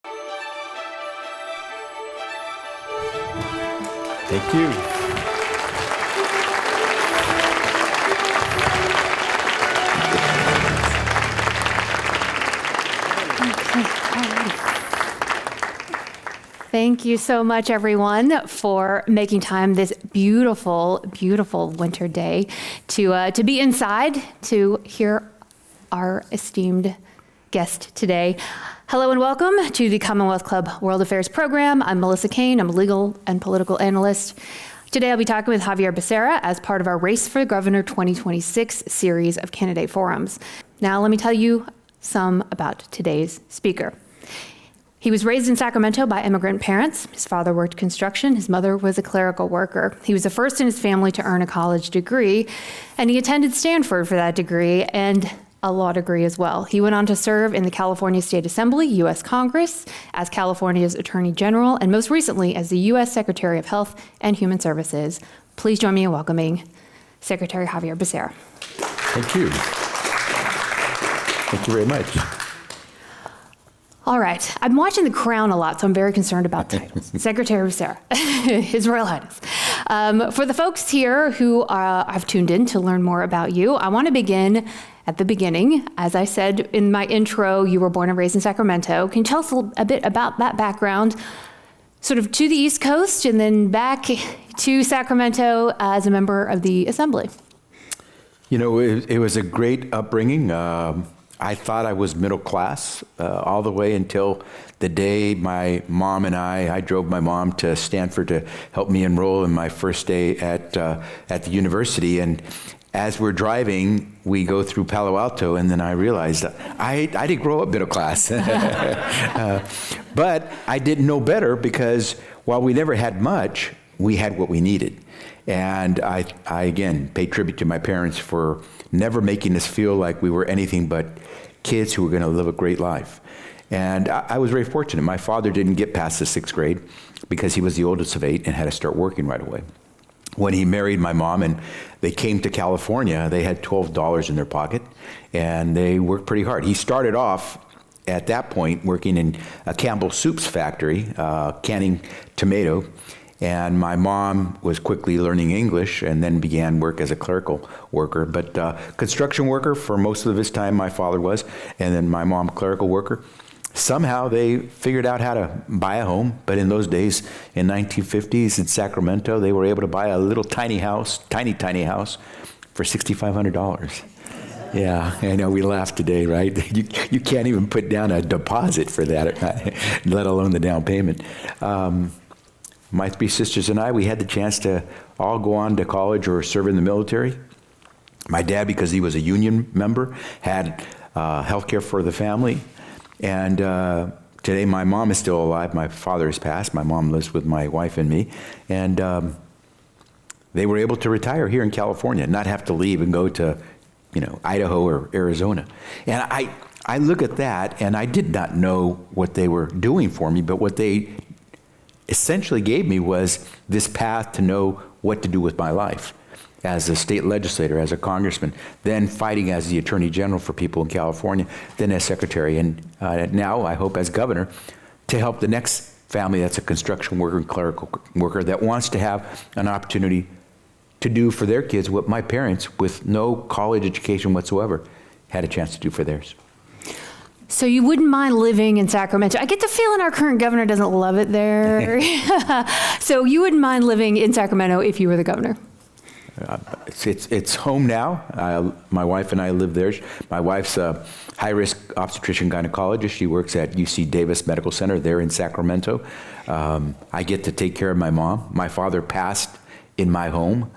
Thank you. Thank you so much, everyone, for making time this beautiful, beautiful winter day to be inside to hear our esteemed guest today. Hello and welcome to the Commonwealth Club World Affairs program. I'm Melissa Kane. I'm a legal and political analyst. Today I'll be talking with Javier Becerra as part of our Race for Governor 2026 series of candidate forums. Now let me tell you some about today's speaker. He was raised in Sacramento by immigrant parents. His father worked construction. His mother was a clerical worker. He was the first in his family to earn a college degree, and he attended Stanford for that degree and a law degree as well. He went on to serve in the California State Assembly, U.S. Congress, as California's Attorney General, and most recently as the U.S. Secretary of Health and Human Services. Please join me in welcoming Secretary Javier Becerra. Thank you. Thank you very much. All right, I'm watching The Crown a lot, so I'm very concerned about titles. Secretary Becerra, His Royal Highness. For the folks here who have tuned in to learn more about you, I want to begin at the beginning. As I said in my intro, you were born and raised in Sacramento. Can you tell us a bit about that background, sort of to the East Coast and then back to Sacramento as a member of the Assembly? You know, it was a great upbringing. I thought I was middle class all the way until the day my mom and I drove my mom to Stanford to help me enroll in my first day at the university. And as we're driving, we go through Palo Alto, and then I realized I didn't grow up middle class. But I didn't know better, because while we never had much, we had what we needed. And I again pay tribute to my parents for never making us feel like we were anything but kids who were going to live a great life. And I was very fortunate. My father didn't get past the 6th grade because he was the oldest of 8 and had to start working right away. When he married my mom and they came to California, they had $12 in their pocket, and they worked pretty hard. He started off at that point working in a Campbell Soups factory, canning tomato. And my mom was quickly learning English and then began work as a clerical worker. But construction worker for most of his time, my father was, and then my mom, clerical worker. Somehow they figured out how to buy a home. But in those days, in 1950s in Sacramento, they were able to buy a little tiny house for $6,500. Yeah, I know, we laugh today, right? You can't even put down a deposit for that, let alone the down payment. My 3 sisters and I, we had the chance to all go on to college or serve in the military. My dad, because he was a union member, had health care for the family. And today my mom is still alive. My father has passed. My mom lives with my wife and me. And they were able to retire here in California, not have to leave and go to, Idaho or Arizona. And I look at that, and I did not know what they were doing for me, but what they essentially gave me was this path to know what to do with my life as a state legislator, as a congressman, then fighting as the attorney general for people in California, then as secretary, and now I hope as governor, to help the next family that's a construction worker and clerical worker that wants to have an opportunity to do for their kids what my parents, with no college education whatsoever, had a chance to do for theirs. So you wouldn't mind living in Sacramento? I get the feeling our current governor doesn't love it there. So you wouldn't mind living in Sacramento if you were the governor? It's home now. My wife and I live there. My wife's a high-risk obstetrician gynecologist. She works at UC Davis Medical Center there in Sacramento. I get to take care of my mom. My father passed in my home.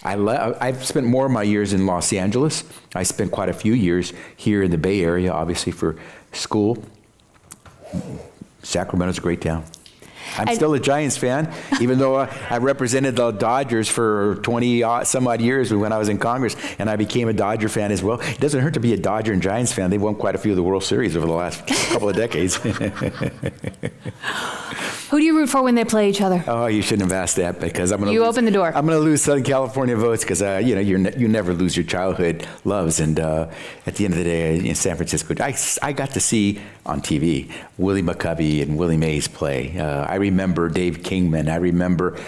I've spent more of my years in Los Angeles. I spent quite a few years here in the Bay Area, obviously for school. Sacramento's a great town. I'm still a Giants fan, even though I represented the Dodgers for 20 some odd years when I was in Congress, and I became a Dodger fan as well. It doesn't hurt to be a Dodger and Giants fan. They've won quite a few of the World Series over the last couple of decades. Who do you root for when they play each other? Oh, you shouldn't have asked that, because I'm going to open the door. I'm going to lose Southern California votes because you never lose your childhood loves. And at the end of the day, in San Francisco, I got to see on TV. Willie McCovey and Willie Mays play. I remember Dave Kingman. I remember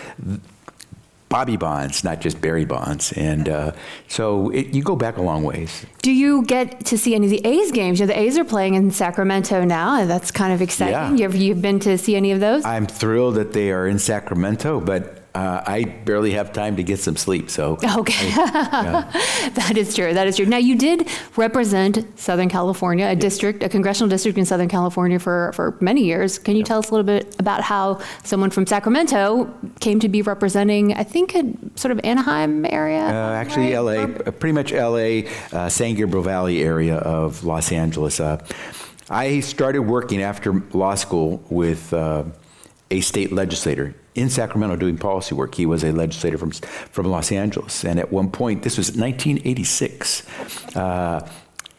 Bobby Bonds, not just Barry Bonds. And so you go back a long ways. Do you get to see any of the A's games? You know, the A's are playing in Sacramento now, and that's kind of exciting. Yeah. You've been to see any of those? I'm thrilled that they are in Sacramento, but I barely have time to get some sleep. So Okay. That is true. That is true. Now, you did represent Southern California, a congressional district in Southern California for many years. Can you tell us a little bit about how someone from Sacramento came to be representing, I think, a sort of Anaheim area? Actually, right? LA, pretty much LA, San Gabriel Valley area of Los Angeles. I started working after law school with a state legislator in Sacramento doing policy work. He was a legislator from Los Angeles. And at one point, this was 1986,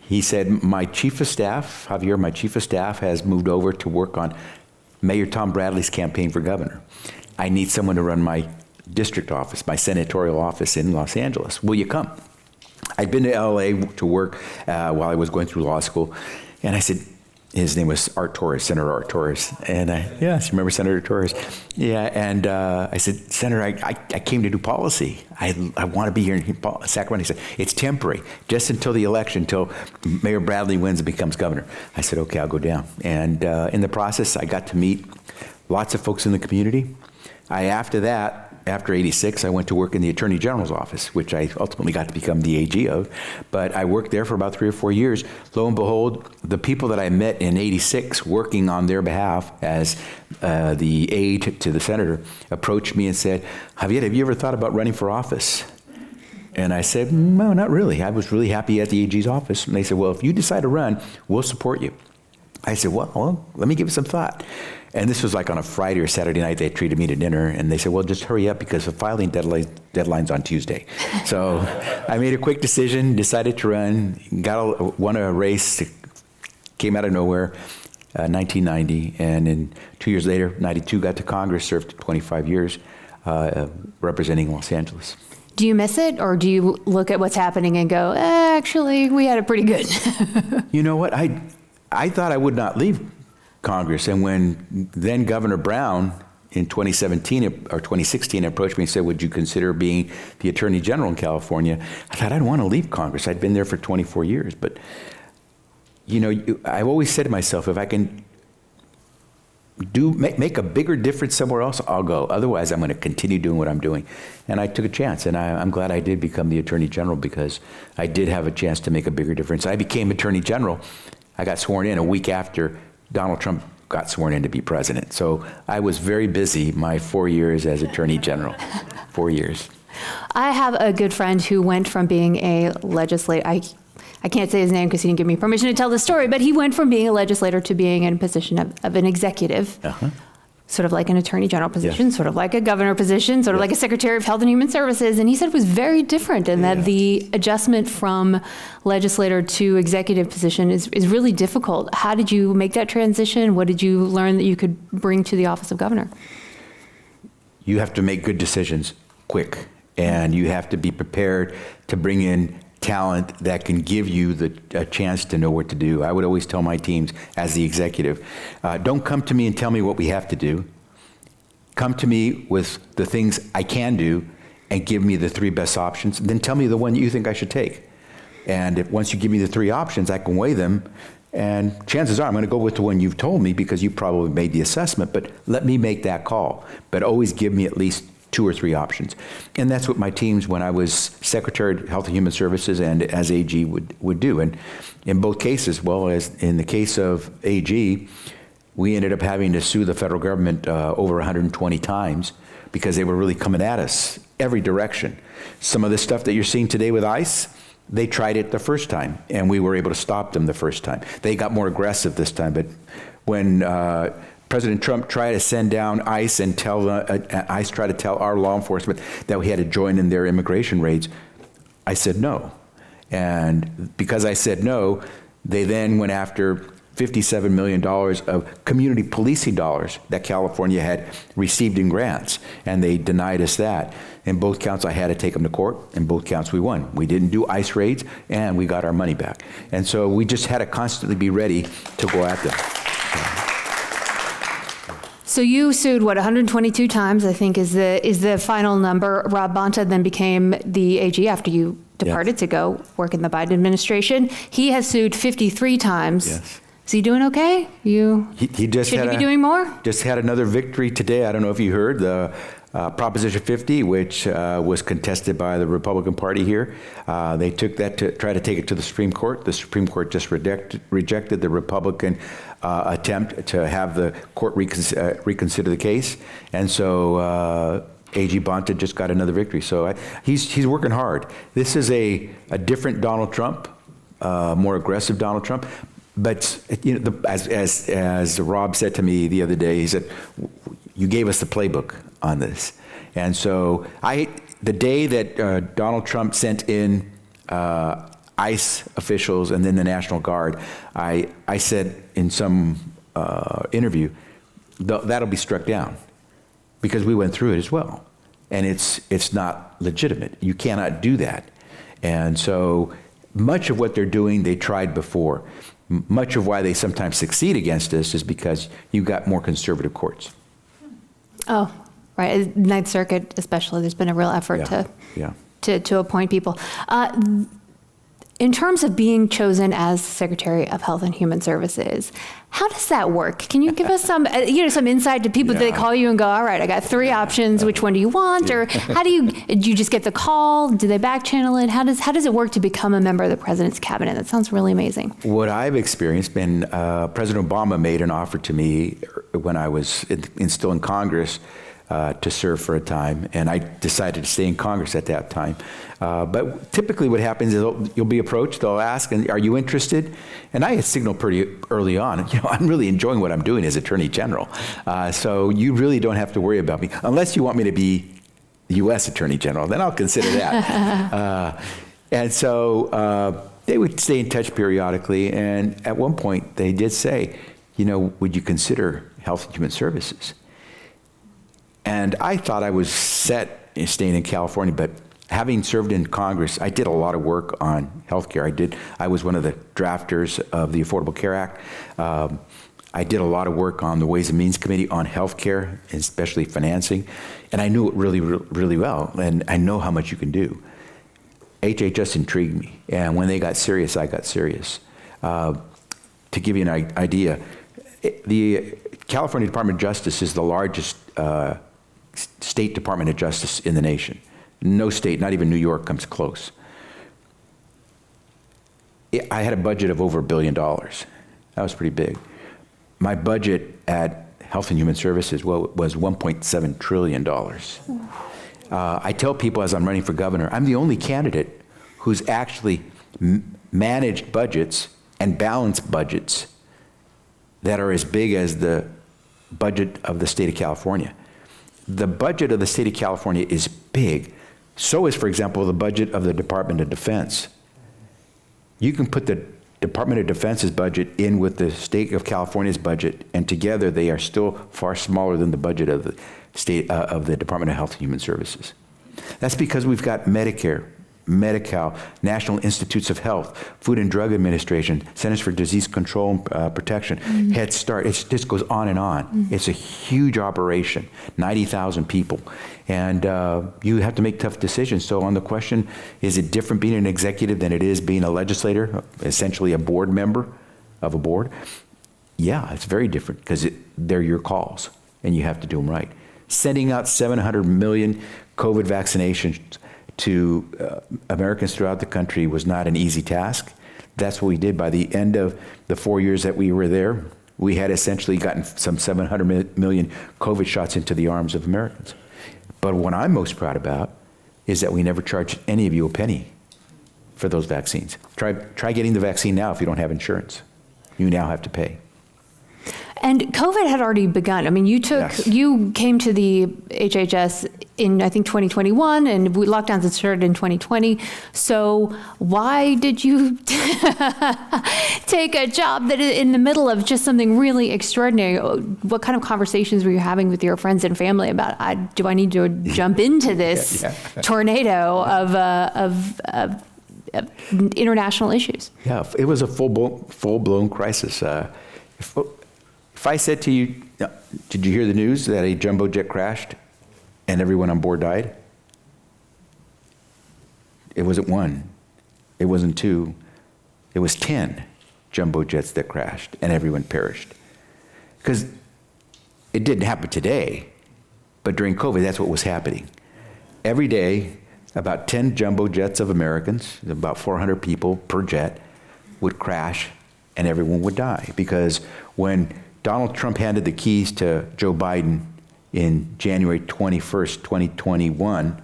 he said, my chief of staff, Javier, my chief of staff has moved over to work on Mayor Tom Bradley's campaign for governor. I need someone to run my district office, my senatorial office in Los Angeles. Will you come? I'd been to LA to work while I was going through law school. And I said, his name was Art Torres, Senator Art Torres. And yes, remember Senator Torres? Yeah, and I said, Senator, I came to do policy. I want to be here in Sacramento. He said, it's temporary, just until the election, until Mayor Bradley wins and becomes governor. I said, okay, I'll go down. And in the process, I got to meet lots of folks in the community. After 86, I went to work in the Attorney General's office, which I ultimately got to become the AG of. But I worked there for about 3 or 4 years. Lo and behold, the people that I met in 86 working on their behalf as the aide to the senator approached me and said, Javier, have you ever thought about running for office? And I said, no, not really. I was really happy at the AG's office. And they said, well, if you decide to run, we'll support you. I said, well, let me give it some thought. And this was like on a Friday or Saturday night. They treated me to dinner, and they said, well, just hurry up because the filing deadline's on Tuesday. So I made a quick decision, decided to run, won a race, came out of nowhere, 1990. And then 2 years later, 92, got to Congress, served 25 years representing Los Angeles. Do you miss it, or do you look at what's happening and go, actually, we had it pretty good? You know what? I thought I would not leave Congress. And when then Governor Brown in 2017 or 2016 approached me and said, would you consider being the Attorney General in California? I thought, I don't want to leave Congress. I'd been there for 24 years. But, you know, I've always said to myself, if I can make a bigger difference somewhere else, I'll go. Otherwise, I'm going to continue doing what I'm doing. And I took a chance, and I'm glad I did become the Attorney General because I did have a chance to make a bigger difference. I became Attorney General. I got sworn in a week after Donald Trump got sworn in to be president. So I was very busy my 4 years as Attorney General. 4 years. I have a good friend who went from being a legislator. I can't say his name because he didn't give me permission to tell the story, but he went from being a legislator to being in a position of an executive. Sort of like an attorney general position, sort of like a governor position, sort of like a secretary of health and human services. And he said it was very different and that the adjustment from legislator to executive position is really difficult. How did you make that transition? What did you learn that you could bring to the office of governor? You have to make good decisions quick, and you have to be prepared to bring in talent that can give you a chance to know what to do. I would always tell my teams as the executive, don't come to me and tell me what we have to do. Come to me with the things I can do and give me the 3 best options. Then tell me the one you think I should take. And once you give me the 3 options, I can weigh them. And chances are I'm going to go with the one you've told me because you probably made the assessment, but let me make that call. But always give me at least 2 or 3 options. And that's what my teams, when I was Secretary of Health and Human Services and as AG, would do. And in both cases, well, as in the case of AG, we ended up having to sue the federal government over 120 times because they were really coming at us every direction. Some of the stuff that you're seeing today with ICE, they tried it the first time, and we were able to stop them the first time. They got more aggressive this time, but when President Trump tried to send down ICE and ICE tried to tell our law enforcement that we had to join in their immigration raids, I said no. And because I said no, they then went after $57 million of community policing dollars that California had received in grants, and they denied us that. In both counts, I had to take them to court. In both counts, we won. We didn't do ICE raids, and we got our money back. And so we just had to constantly be ready to go at them. So you sued, 122 times, I think is the final number. Rob Bonta then became the AG after you departed to go work in the Biden administration. He has sued 53 times. Yes. Is he doing okay? He just should he be doing more? Just had another victory today. I don't know if you heard the Proposition 50, which was contested by the Republican Party here. They took that to try to take it to the Supreme Court. The Supreme Court just rejected the Republican attempt to have the court reconsider the case. And so AG Bonta just got another victory. So he's working hard. This is a different Donald Trump, more aggressive Donald Trump. But as Rob said to me the other day, he said, "You gave us the playbook on this." And so the day that Donald Trump sent in ICE officials and then the National Guard, I said in some interview, that'll be struck down because we went through it as well. And it's not legitimate. You cannot do that. And so much of what they're doing, they tried before. Much of why they sometimes succeed against us is because you've got more conservative courts. Oh, right. Ninth Circuit, especially, there's been a real effort to appoint people. In terms of being chosen as Secretary of Health and Human Services, how does that work? Can you give us some insight to people? Do they call you and go, "All right, I got 3 options. Which one do you want?" Or how do you just get the call? Do they back channel it? How does it work to become a member of the president's cabinet? That sounds really amazing. What I've experienced, President Obama made an offer to me when I was still in Congress to serve for a time, and I decided to stay in Congress at that time. But typically what happens is you'll be approached, they'll ask, and are you interested? And I signaled pretty early on, I'm really enjoying what I'm doing as Attorney General. So you really don't have to worry about me, unless you want me to be the U.S. Attorney General, then I'll consider that. And so they would stay in touch periodically, and at one point they did say, would you consider Health and Human Services? And I thought I was set in staying in California, but having served in Congress, I did a lot of work on healthcare. I was one of the drafters of the Affordable Care Act. I did a lot of work on the Ways and Means Committee on healthcare, especially financing, and I knew it really, really well, and I know how much you can do. HHS intrigued me, and when they got serious, I got serious. To give you an idea, the California Department of Justice is the largest state Department of Justice in the nation. No state, not even New York, comes close. I had a budget of over $1 billion. That was pretty big. My budget at Health and Human Services was $1.7 trillion. I tell people as I'm running for governor, I'm the only candidate who's actually managed budgets and balanced budgets that are as big as the budget of the state of California. The budget of the state of California is big. So is, for example, the budget of the Department of Defense. You can put the Department of Defense's budget in with the state of California's budget, and together they are still far smaller than the budget of the state of the Department of Health and Human Services. That's because we've got Medicare, Medi-Cal, National Institutes of Health, Food and Drug Administration, Centers for Disease Control and Protection, Head Start. It just goes on and on. It's a huge operation, 90,000 people. And you have to make tough decisions. So on the question, is it different being an executive than it is being a legislator, essentially a board member of a board? Yeah, it's very different because they're your calls and you have to do them right. Sending out 700 million COVID vaccinations to Americans throughout the country was not an easy task. That's what we did. By the end of the 4 years that we were there, we had essentially gotten some 700 million COVID shots into the arms of Americans. But what I'm most proud about is that we never charged any of you a penny for those vaccines. Try getting the vaccine now if you don't have insurance. You now have to pay. And COVID had already begun. I mean, you came to the HHS in, I think, 2021, and lockdowns had started in 2020. So why did you take a job that is in the middle of just something really extraordinary? What kind of conversations were you having with your friends and family about, do I need to jump into this tornado of international issues? Yeah, it was a full-blown crisis. If I said to you, did you hear the news that a jumbo jet crashed and everyone on board died? It wasn't one. It wasn't two. It was 10 jumbo jets that crashed and everyone perished. Because it didn't happen today, but during COVID, that's what was happening. Every day, about 10 jumbo jets of Americans, about 400 people per jet, would crash and everyone would die. Because when Donald Trump handed the keys to Joe Biden in January 21st, 2021,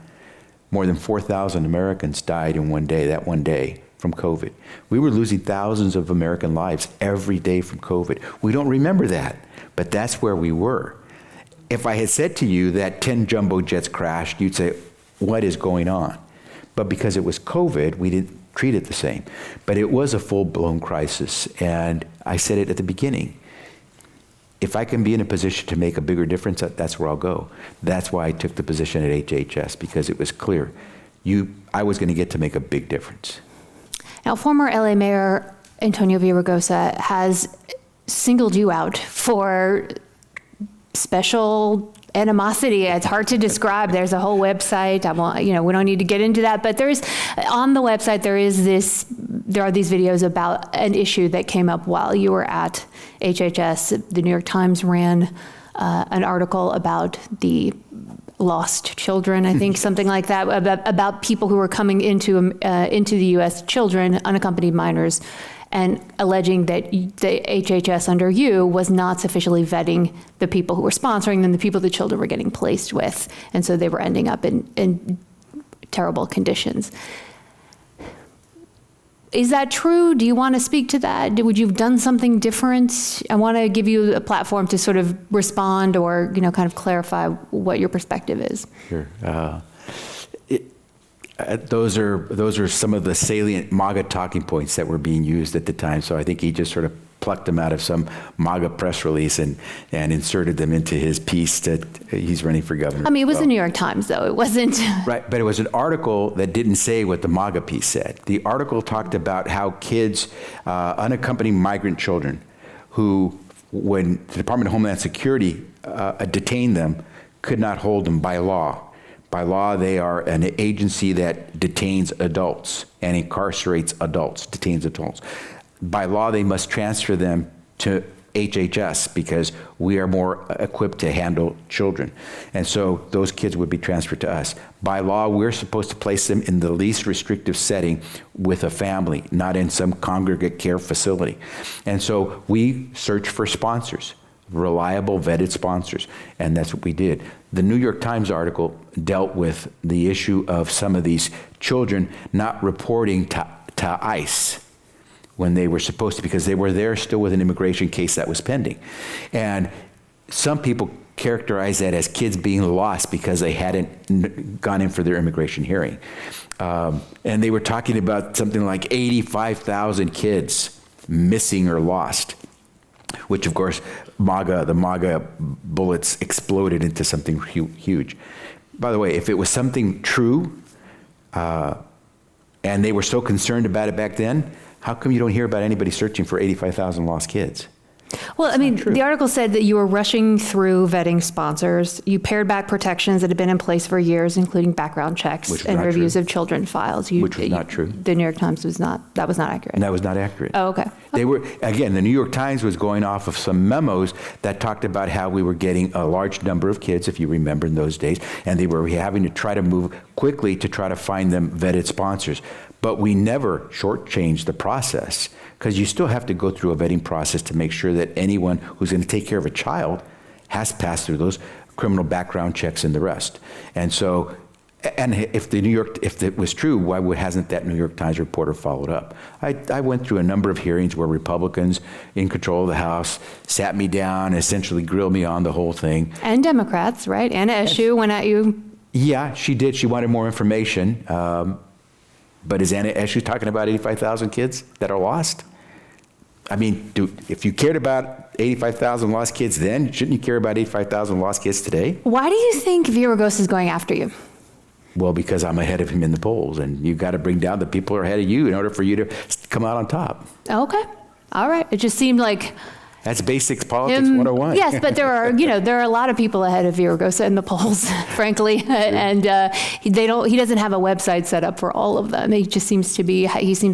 more than 4,000 Americans died in that one day from COVID. We were losing thousands of American lives every day from COVID. We don't remember that, but that's where we were. If I had said to you that 10 jumbo jets crashed, you'd say, what is going on? But because it was COVID, we didn't treat it the same. But it was a full-blown crisis, and I said it at the beginning. If I can be in a position to make a bigger difference, that's where I'll go. That's why I took the position at HHS, because it was clear I was going to get to make a big difference. Now, former LA Mayor Antonio Villaraigosa has singled you out for special animosity. It's hard to describe. There's a whole website. We don't need to get into that, but on the website, there are these videos about an issue that came up while you were at HHS. The New York Times ran an article about the lost children, I think, something like that, about people who were coming into the U.S., children, unaccompanied minors, and alleging that the HHS under you was not sufficiently vetting the people who were sponsoring them, the people the children were getting placed with, and so they were ending up in terrible conditions. Is that true? Do you want to speak to that? Would you have done something different? I want to give you a platform to sort of respond or, kind of clarify what your perspective is. Sure. Those are some of the salient MAGA talking points that were being used at the time. So I think he just sort of plucked them out of some MAGA press release and inserted them into his piece that he's running for governor. I mean, it was the New York Times, though. It wasn't. Right, but it was an article that didn't say what the MAGA piece said. The article talked about how kids, unaccompanied migrant children, who, when the Department of Homeland Security detained them, could not hold them by law. By law, they are an agency that detains adults and incarcerates adults, detains adults. By law, they must transfer them to HHS because we are more equipped to handle children. And so those kids would be transferred to us. By law, we're supposed to place them in the least restrictive setting with a family, not in some congregate care facility. And so we search for sponsors, reliable, vetted sponsors, and that's what we did. The New York Times article dealt with the issue of some of these children not reporting to ICE when they were supposed to, because they were there still with an immigration case that was pending. And some people characterize that as kids being lost because they hadn't gone in for their immigration hearing. And they were talking about something like 85,000 kids missing or lost, which of course the MAGA bullets exploded into something huge. By the way, if it was something true, and they were so concerned about it back then, how come you don't hear about anybody searching for 85,000 lost kids? Well, I mean, the article said that you were rushing through vetting sponsors. You pared back protections that had been in place for years, including background checks and reviews of children files. Which was not true. The New York Times was not accurate. And that was not accurate. Oh, okay. They were, again, the New York Times was going off of some memos that talked about how we were getting a large number of kids, if you remember in those days, and they were having to try to move quickly to try to find them vetted sponsors. But we never shortchanged the process, because you still have to go through a vetting process to make sure that anyone who's going to take care of a child has passed through those criminal background checks and the rest. And so, and if it was true, why hasn't that New York Times reporter followed up? I went through a number of hearings where Republicans in control of the House sat me down, essentially grilled me on the whole thing. And Democrats, right? Anna Eshoo went at you Yeah, she did. She wanted more information. But is Anna actually talking about 85,000 kids that are lost? I mean, if you cared about 85,000 lost kids then, shouldn't you care about 85,000 lost kids today? Why do you think Villaraigosa is going after you? Well, because I'm ahead of him in the polls, and you've got to bring down the people who are ahead of you in order for you to come out on top. Okay. All right. It just seemed like That's basics politics 101. Yes, but there are a lot of people ahead of Villaraigosa in the polls, frankly, and he doesn't have a website set up for all of them. He seems to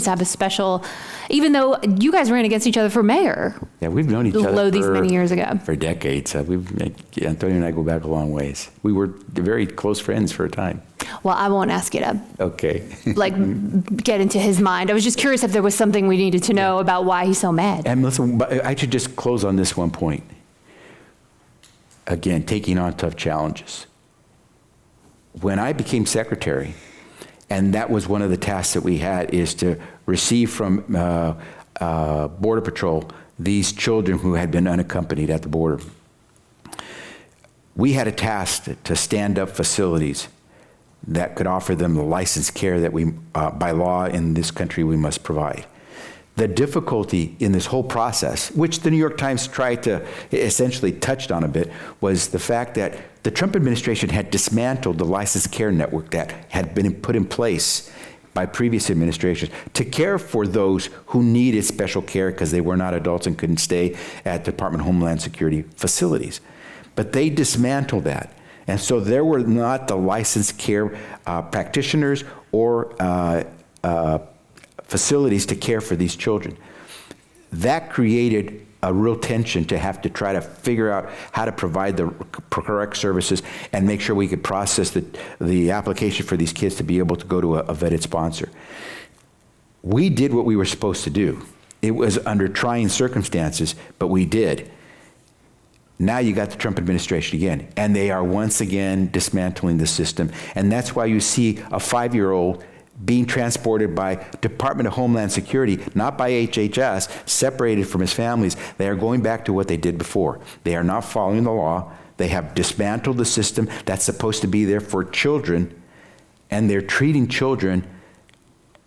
have a special, even though you guys ran against each other for mayor. Yeah, we've known each other these many years ago. For decades. Antonio and I go back a long ways. We were very close friends for a time. Well, I won't ask you to Okay. get into his mind. I was just curious if there was something we needed to know about why he's so mad. And listen, I should just close on this one point. Again, taking on tough challenges. When I became secretary, and that was one of the tasks that we had, is to receive from Border Patrol these children who had been unaccompanied at the border. We had a task to stand up facilities that could offer them the licensed care that we, by law in this country, we must provide. The difficulty in this whole process, which the New York Times tried to essentially touched on a bit, was the fact that the Trump administration had dismantled the licensed care network that had been put in place by previous administrations to care for those who needed special care because they were not adults and couldn't stay at Department of Homeland Security facilities. But they dismantled that. And so there were not the licensed care practitioners or facilities to care for these children. That created a real tension to have to try to figure out how to provide the correct services and make sure we could process the application for these kids to be able to go to a vetted sponsor. We did what we were supposed to do. It was under trying circumstances, but we did. Now you got the Trump administration again, and they are once again dismantling the system. And that's why you see a 5-year-old being transported by Department of Homeland Security, not by HHS, separated from his families. They are going back to what they did before. They are not following the law. They have dismantled the system that's supposed to be there for children, and they're treating children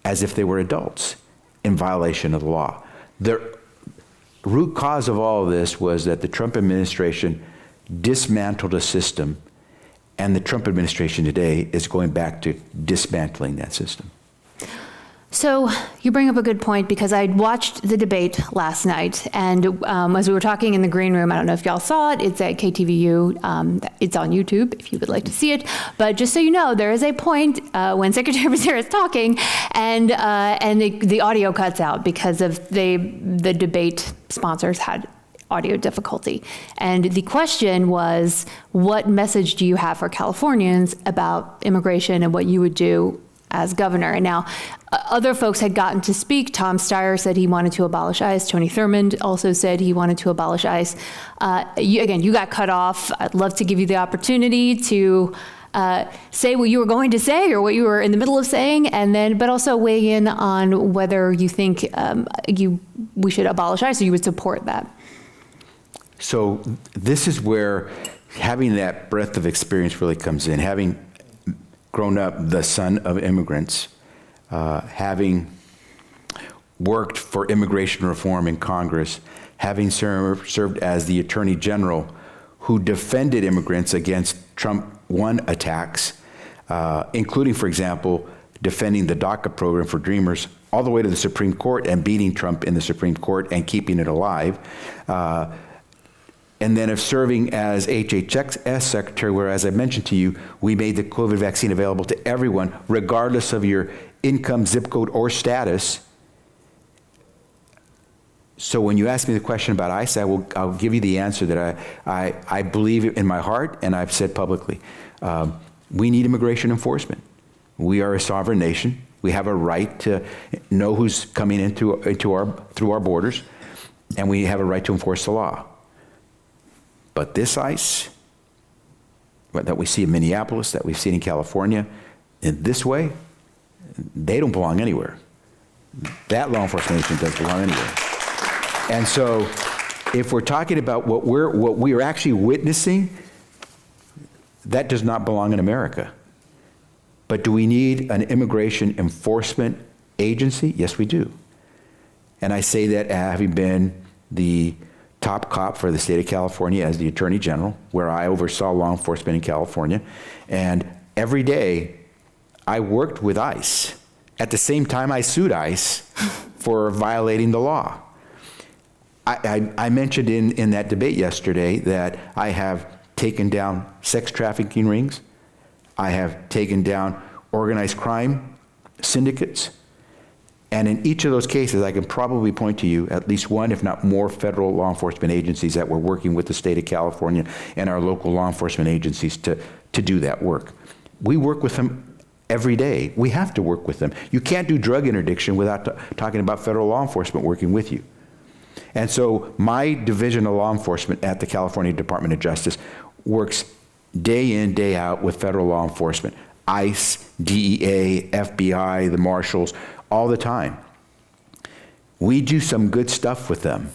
as if they were adults in violation of the law. The root cause of all of this was that the Trump administration dismantled a system, and the Trump administration today is going back to dismantling that system. So you bring up a good point, because I watched the debate last night, and as we were talking in the green room, I don't know if y'all saw it, it's at KTVU, it's on YouTube if you would like to see it, but just so you know, there is a point when Secretary Becerra is talking, and the audio cuts out because of the debate sponsors had audio difficulty. And the question was, what message do you have for Californians about immigration and what you would do as governor? And now other folks had gotten to speak. Tom Steyer said he wanted to abolish ICE. Tony Thurmond also said he wanted to abolish ICE. You got cut off. I'd love to give you the opportunity to say what you were going to say or what you were in the middle of saying, and then, but also weigh in on whether you think we should abolish ICE or you would support that. So this is where having that breadth of experience really comes in. Having grown up the son of immigrants, having worked for immigration reform in Congress, having served as the Attorney General who defended immigrants against Trump 1 attacks, including, for example, defending the DACA program for Dreamers all the way to the Supreme Court and beating Trump in the Supreme Court and keeping it alive. And then of serving as HHS Secretary, where, as I mentioned to you, we made the COVID vaccine available to everyone, regardless of your income, zip code, or status. So when you ask me the question about ICE, I'll give you the answer that I believe in my heart, and I've said publicly. We need immigration enforcement. We are a sovereign nation. We have a right to know who's coming through our borders, and we have a right to enforce the law. But this ICE that we see in Minneapolis, that we've seen in California, in this way, they don't belong anywhere. That law enforcement agency doesn't belong anywhere. And so if we're talking about what we are actually witnessing, that does not belong in America. But do we need an immigration enforcement agency? Yes, we do. And I say that having been the top cop for the state of California as the Attorney General, where I oversaw law enforcement in California. And every day I worked with ICE. At the same time, I sued ICE for violating the law. I mentioned in that debate yesterday that I have taken down sex trafficking rings. I have taken down organized crime syndicates. And in each of those cases, I can probably point to you at least one, if not more, federal law enforcement agencies that were working with the state of California and our local law enforcement agencies to do that work. We work with them every day. We have to work with them. You can't do drug interdiction without talking about federal law enforcement working with you. And so my division of law enforcement at the California Department of Justice works day in, day out with federal law enforcement, ICE, DEA, FBI, the marshals, all the time. We do some good stuff with them.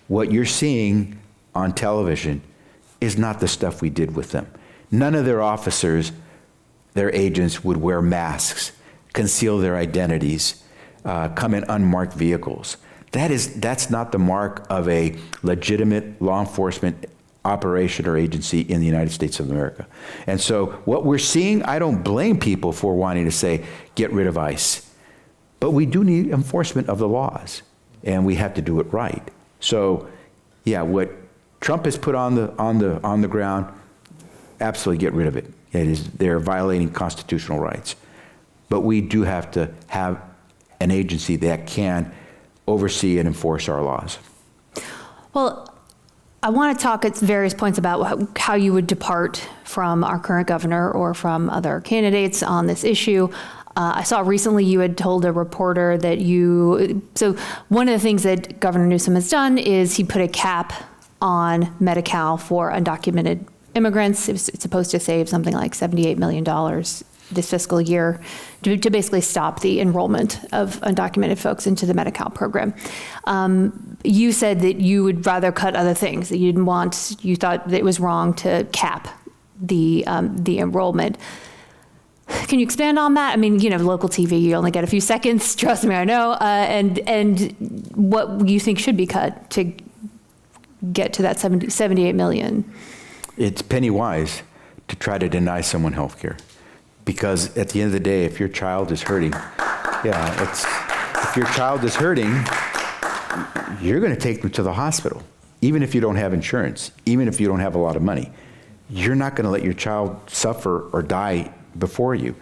What you're seeing on television is not the stuff we did with them. None of their officers, their agents would wear masks, conceal their identities, come in unmarked vehicles. That's not the mark of a legitimate law enforcement operation or agency in the United States of America. And so what we're seeing, I don't blame people for wanting to say, get rid of ICE. But we do need enforcement of the laws, and we have to do it right. So, yeah, what Trump has put on the ground, absolutely get rid of it. They're violating constitutional rights. But we do have to have an agency that can oversee and enforce our laws. Well, I want to talk at various points about how you would depart from our current governor or from other candidates on this issue. I saw recently you had told a reporter that so one of the things that Governor Newsom has done is he put a cap on Medi-Cal for undocumented immigrants. It's supposed to save something like $78 million this fiscal year to basically stop the enrollment of undocumented folks into the Medi-Cal program. You said that you would rather cut other things, that you thought that it was wrong to cap the enrollment. Can you expand on that? I mean, local TV, you only get a few seconds. Trust me, I know. And what you think should be cut to get to that 78 million? It's penny wise to try to deny someone health care. Because at the end of the day, if your child is hurting, if your child is hurting, you're going to take them to the hospital. Even if you don't have insurance, even if you don't have a lot of money, you're not going to let your child suffer or die before you.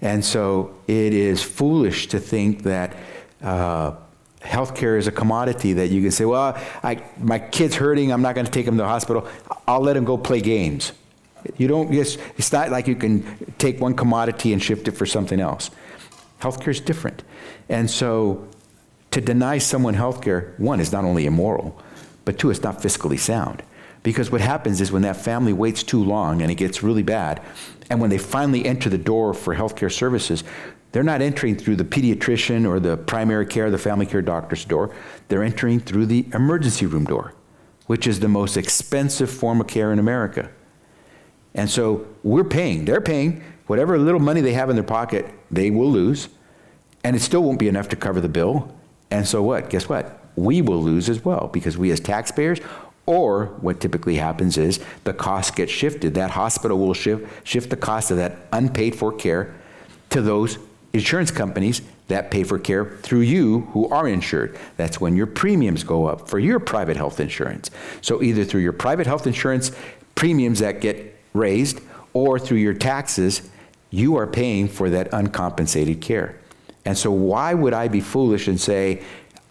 And so it is foolish to think that healthcare is a commodity that you can say, well, my kid's hurting, I'm not going to take him to the hospital, I'll let him go play games. It's not like you can take one commodity and shift it for something else. Healthcare is different. And so to deny someone healthcare, one, is not only immoral, but two, it's not fiscally sound. Because what happens is when that family waits too long and it gets really bad, and when they finally enter the door for healthcare services, they're not entering through the pediatrician or the primary care, the family care doctor's door. They're entering through the emergency room door, which is the most expensive form of care in America. And so they're paying, whatever little money they have in their pocket, they will lose, and it still won't be enough to cover the bill. And so what? Guess what? We will lose as well, because we as taxpayers, or what typically happens is the cost gets shifted. That hospital will shift the cost of that unpaid for care to those insurance companies that pay for care through you who are insured. That's when your premiums go up for your private health insurance. So either through your private health insurance premiums that get raised, or through your taxes, you are paying for that uncompensated care. And so why would I be foolish and say,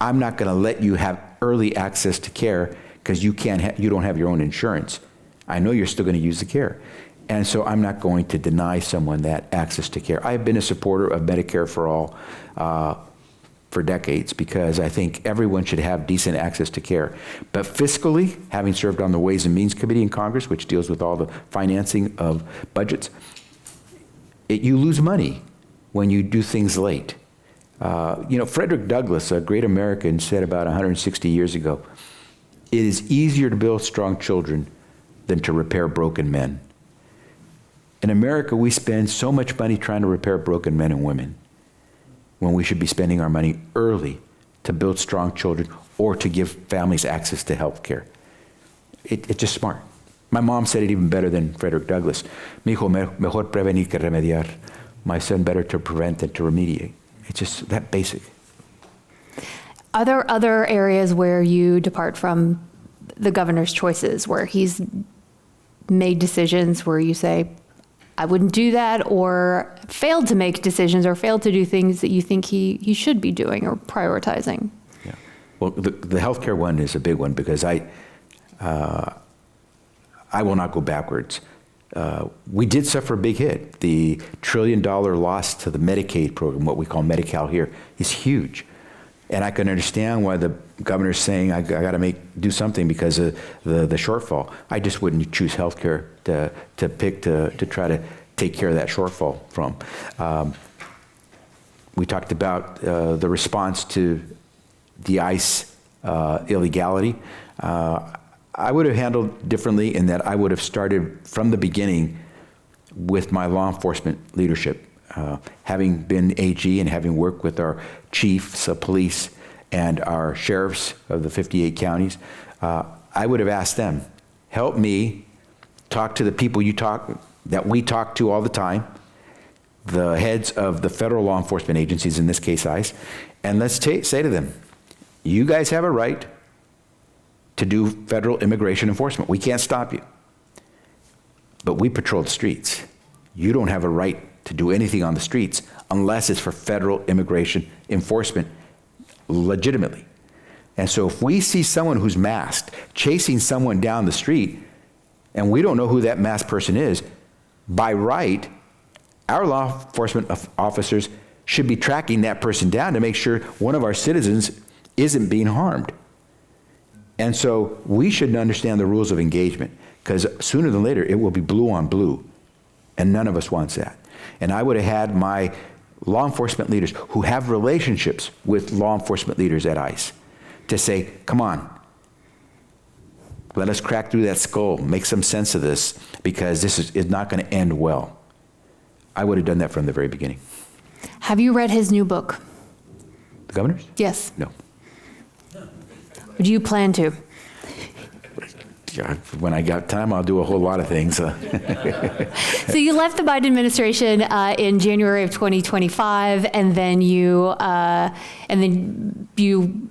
I'm not going to let you have early access to care because you don't have your own insurance. I know you're still going to use the care. And so I'm not going to deny someone that access to care. I've been a supporter of Medicare for all for decades, because I think everyone should have decent access to care. But fiscally, having served on the Ways and Means Committee in Congress, which deals with all the financing of budgets, you lose money when you do things late. Frederick Douglass, a great American, said about 160 years ago, it is easier to build strong children than to repair broken men. In America, we spend so much money trying to repair broken men and women when we should be spending our money early to build strong children or to give families access to health care. It's just smart. My mom said it even better than Frederick Douglass. Mijo, mejor prevenir que remediar. My son, better to prevent than to remediate. It's just that basic. Are there other areas where you depart from the governor's choices, where he's made decisions where you say, I wouldn't do that, or failed to make decisions or failed to do things that you think he should be doing or prioritizing? Yeah. Well, the healthcare one is a big one because I will not go backwards. We did suffer a big hit. The $1 trillion loss to the Medicaid program, what we call Medi-Cal here, is huge. And I can understand why the governor's saying I got to do something because of the shortfall. I just wouldn't choose healthcare to pick to try to take care of that shortfall from. We talked about the response to the ICE illegality. I would have handled differently in that I would have started from the beginning with my law enforcement leadership. Having been AG and having worked with our chiefs of police and our sheriffs of the 58 counties, I would have asked them, help me talk to the people that we talk to all the time, the heads of the federal law enforcement agencies, in this case ICE, and let's say to them, you guys have a right to do federal immigration enforcement. We can't stop you. But we patrol the streets. You don't have a right to do anything on the streets unless it's for federal immigration enforcement legitimately. And so if we see someone who's masked chasing someone down the street and we don't know who that masked person is, by right, our law enforcement officers should be tracking that person down to make sure one of our citizens isn't being harmed. And so we should understand the rules of engagement, because sooner than later it will be blue on blue, and none of us wants that. And I would have had my law enforcement leaders who have relationships with law enforcement leaders at ICE to say, come on, let us crack through that skull, make some sense of this, because this is not going to end well. I would have done that from the very beginning. Have you read his new book? The governor's? Yes. No. Do you plan to? Yeah, when I got time, I'll do a whole lot of things. So you left the Biden administration in January of 2025, and then you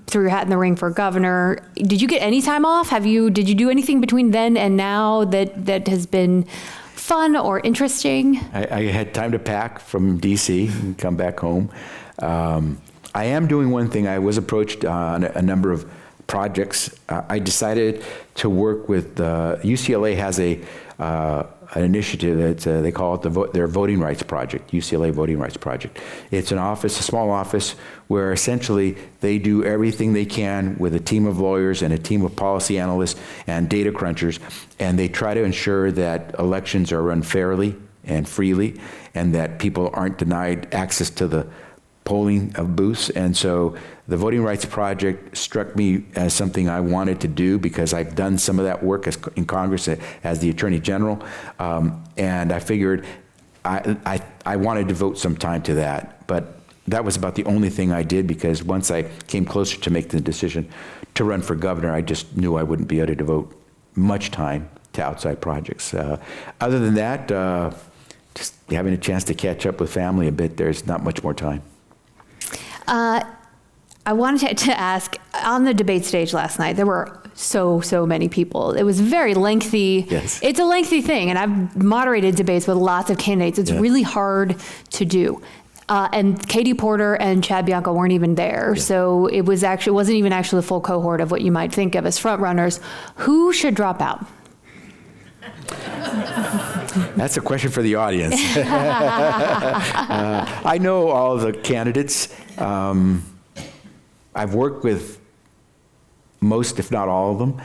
threw your hat in the ring for governor. Did you get any time off? Did you do anything between then and now that has been fun or interesting? I had time to pack from DC and come back home. I am doing one thing. I was approached on a number of projects. I decided to work with UCLA has an initiative that they call it their Voting Rights Project, UCLA Voting Rights Project. It's an office, a small office, where essentially they do everything they can with a team of lawyers and a team of policy analysts and data crunchers, and they try to ensure that elections are run fairly and freely, and that people aren't denied access to the polling of booths. And so the Voting Rights Project struck me as something I wanted to do because I've done some of that work in Congress as the Attorney General. And I figured I wanted to devote some time to that. But that was about the only thing I did, because once I came closer to make the decision to run for governor, I just knew I wouldn't be able to devote much time to outside projects. Other than that, just having a chance to catch up with family a bit, there's not much more time. I wanted to ask, on the debate stage last night, there were so many people. It was very lengthy. Yes. It's a lengthy thing, and I've moderated debates with lots of candidates. It's really hard to do. And Katie Porter and Chad Bianco weren't even there. Yeah. So it wasn't even actually the full cohort of what you might think of as front runners. Who should drop out? That's a question for the audience. I know all the candidates. I've worked with most, if not all of them.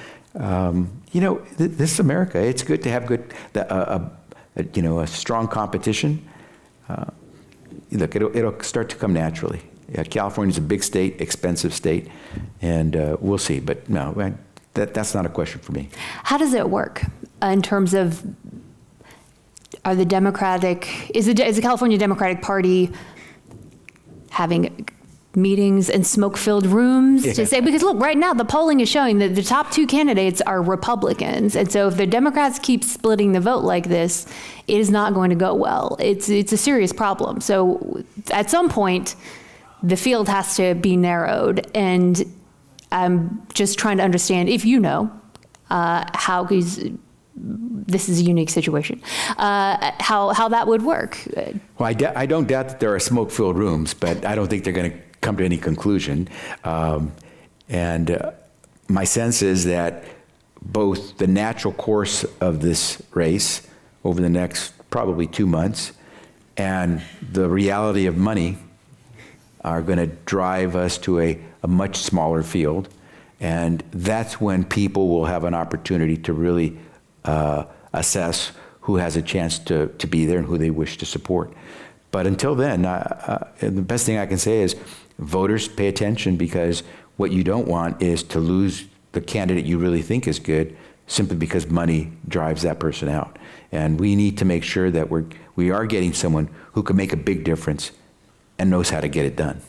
This is America. It's good to have a strong competition. Look, it'll start to come naturally. California's a big state, expensive state, and we'll see. But no, that's not a question for me. How does it work in terms of, is the California Democratic Party having meetings in smoke-filled rooms to say, because look, right now the polling is showing that the top two candidates are Republicans. And so if the Democrats keep splitting the vote like this, it is not going to go well. It's a serious problem. So at some point, the field has to be narrowed. And I'm just trying to understand, if you know, how this is a unique situation, how that would work. Well, I don't doubt that there are smoke-filled rooms, but I don't think they're going to come to any conclusion. And my sense is that both the natural course of this race over the next probably 2 months and the reality of money are going to drive us to a much smaller field. And that's when people will have an opportunity to really assess who has a chance to be there and who they wish to support. But until then, the best thing I can say is voters pay attention, because what you don't want is to lose the candidate you really think is good simply because money drives that person out. And we need to make sure that we are getting someone who can make a big difference and knows how to get it done.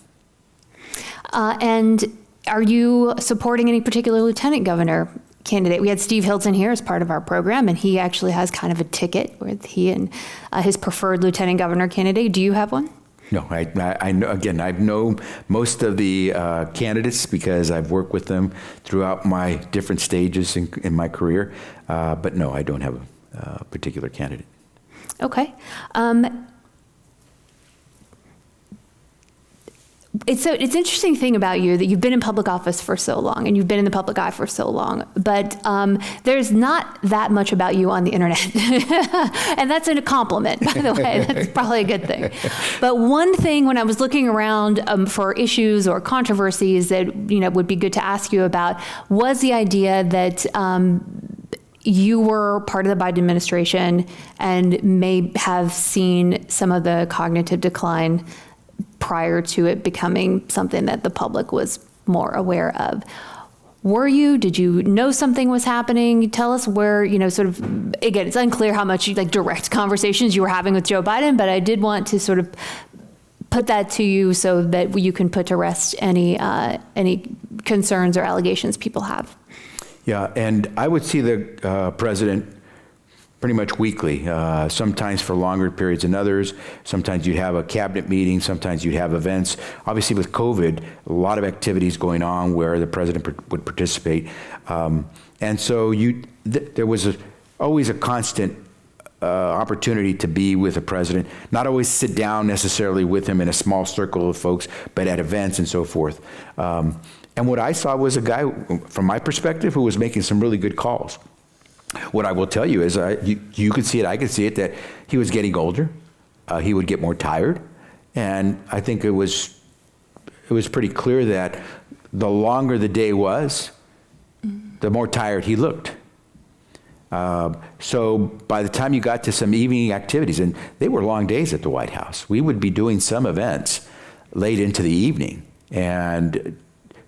And are you supporting any particular lieutenant governor candidate? We had Steve Hilton here as part of our program, and he actually has kind of a ticket with he and his preferred lieutenant governor candidate. Do you have one? No, I know, again, I know most of the candidates because I've worked with them throughout my different stages in my career. But no, I don't have a particular candidate. Okay. It's an interesting thing about you that you've been in public office for so long and you've been in the public eye for so long, but there's not that much about you on the internet. And that's a compliment, by the way. That's probably a good thing. But one thing when I was looking around for issues or controversies that would be good to ask you about was the idea that you were part of the Biden administration and may have seen some of the cognitive decline prior to it becoming something that the public was more aware of. Did you know something was happening? Tell us where, sort of, again, it's unclear how much direct conversations you were having with Joe Biden, but I did want to sort of put that to you so that you can put to rest any concerns or allegations people have. Yeah, and I would see the president pretty much weekly, sometimes for longer periods than others. Sometimes you'd have a cabinet meeting, sometimes you'd have events. Obviously with COVID, a lot of activities going on where the president would participate. And so there was always a constant opportunity to be with the president, not always sit down necessarily with him in a small circle of folks, but at events and so forth. And what I saw was a guy, from my perspective, who was making some really good calls. What I will tell you is, you could see it, I could see it, that he was getting older. He would get more tired. And I think it was pretty clear that the longer the day was, the more tired he looked. So by the time you got to some evening activities, and they were long days at the White House, we would be doing some events late into the evening. And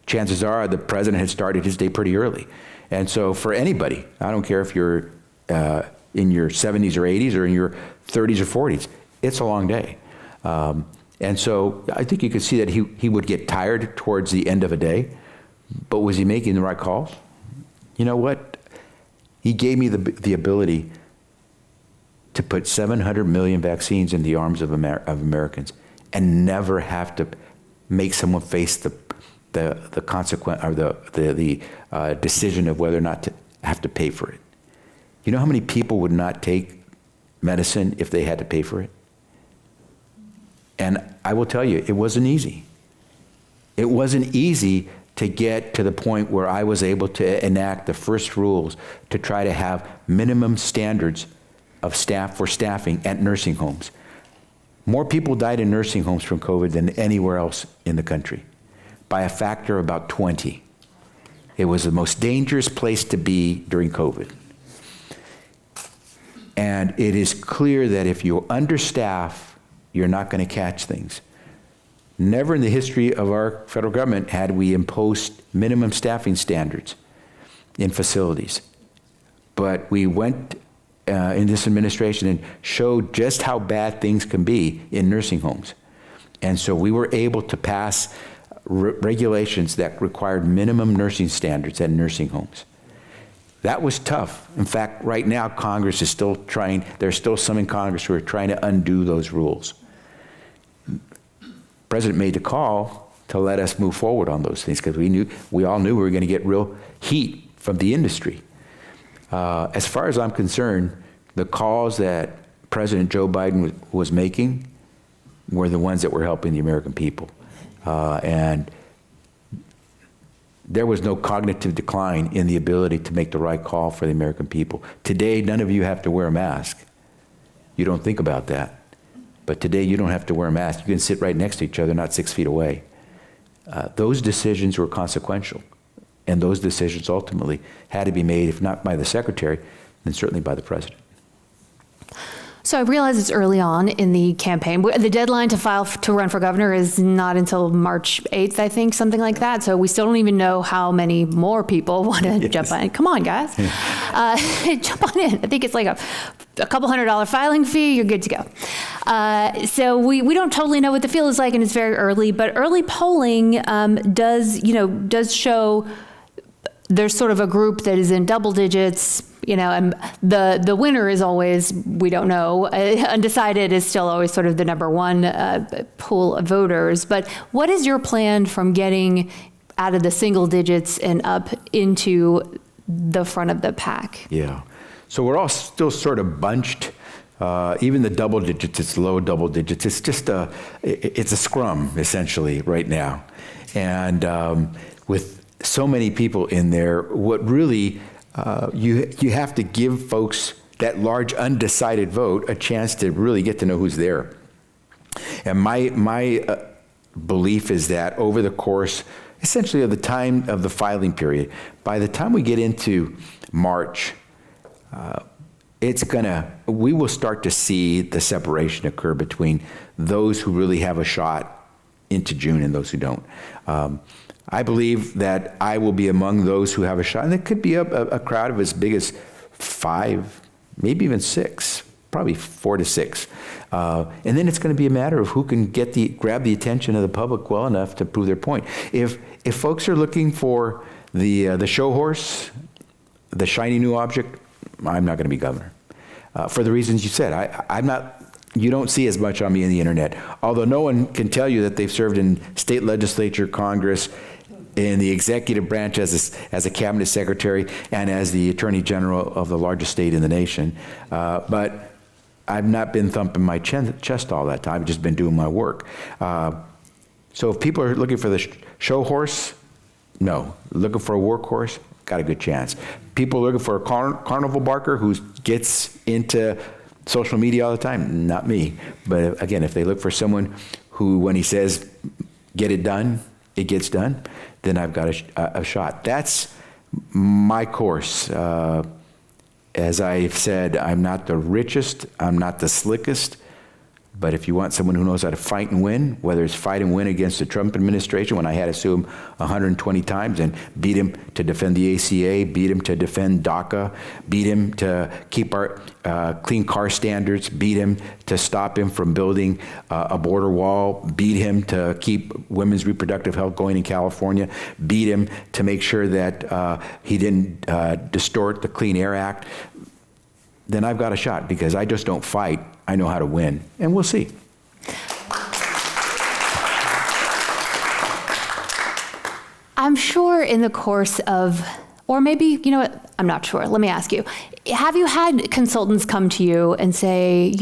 chances are the president had started his day pretty early. And so for anybody, I don't care if you're in your 70s or 80s or in your 30s or 40s, it's a long day. And so I think you could see that he would get tired towards the end of a day, but was he making the right calls? You know what? He gave me the ability to put 700 million vaccines in the arms of Americans and never have to make someone face the consequence or the decision of whether or not to have to pay for it. You know how many people would not take medicine if they had to pay for it? And I will tell you, it wasn't easy. It wasn't easy to get to the point where I was able to enact the first rules to try to have minimum standards of staffing at nursing homes. More people died in nursing homes from COVID than anywhere else in the country, by a factor of about 20. It was the most dangerous place to be during COVID. And it is clear that if you understaff, you're not going to catch things. Never in the history of our federal government had we imposed minimum staffing standards in facilities. But we went in this administration and showed just how bad things can be in nursing homes. And so we were able to pass regulations that required minimum nursing standards at nursing homes. That was tough. In fact, right now, Congress is still trying, there's still some in Congress who are trying to undo those rules. The President made the call to let us move forward on those things because we all knew we were going to get real heat from the industry. As far as I'm concerned, the calls that President Joe Biden was making were the ones that were helping the American people. And there was no cognitive decline in the ability to make the right call for the American people. Today, none of you have to wear a mask. You don't think about that. But today, you don't have to wear a mask. You can sit right next to each other, not 6 feet away. Those decisions were consequential. And those decisions ultimately had to be made, if not by the secretary, then certainly by the president. So I realize it's early on in the campaign. The deadline to run for governor is not until March 8th, I think, something like that. So we still don't even know how many more people want to jump on. Come on, guys. Jump on in. I think it's like a couple $100 filing fee. You're good to go. So we don't totally know what the field is like, and it's very early. But early polling does show there's sort of a group that is in double digits, and the winner is always, we don't know. Undecided is still always sort of the number one pool of voters. But what is your plan from getting out of the single digits and up into the front of the pack? Yeah. So we're all still sort of bunched. Even the double digits, it's low double digits. It's just it's a scrum, essentially, right now. And with so many people in there, what really, you have to give folks that large undecided vote a chance to really get to know who's there. And my belief is that over the course, essentially of the time of the filing period, by the time we get into March, we will start to see the separation occur between those who really have a shot into June and those who don't. I believe that I will be among those who have a shot, and it could be a crowd of as big as 5, maybe even 6, probably 4 to 6. And then it's going to be a matter of who can grab the attention of the public well enough to prove their point. If folks are looking for the show horse, the shiny new object, I'm not going to be governor. For the reasons you said, I'm not. You don't see as much on me in the internet. Although no one can tell you that they've served in state legislature, Congress, in the executive branch as a cabinet secretary and as the attorney general of the largest state in the nation. But I've not been thumping my chest all that time. I've just been doing my work. So if people are looking for the show horse, no. Looking for a workhorse, got a good chance. People looking for a carnival barker who gets into social media all the time, not me. But again, if they look for someone who, when he says, get it done, it gets done, then I've got a shot. That's my course. As I've said, I'm not the richest, I'm not the slickest, but if you want someone who knows how to fight and win, whether it's fight and win against the Trump administration when I had to sue him 120 times and beat him to defend the ACA, beat him to defend DACA, beat him to keep our clean car standards, beat him to stop him from building a border wall, beat him to keep women's reproductive health going in California, beat him to make sure that he didn't distort the Clean Air Act, then I've got a shot because I just don't fight. I know how to win, and we'll see. I'm sure in the course of, or maybe, you know what, I'm not sure. Let me ask you. Have you had consultants come to you and say,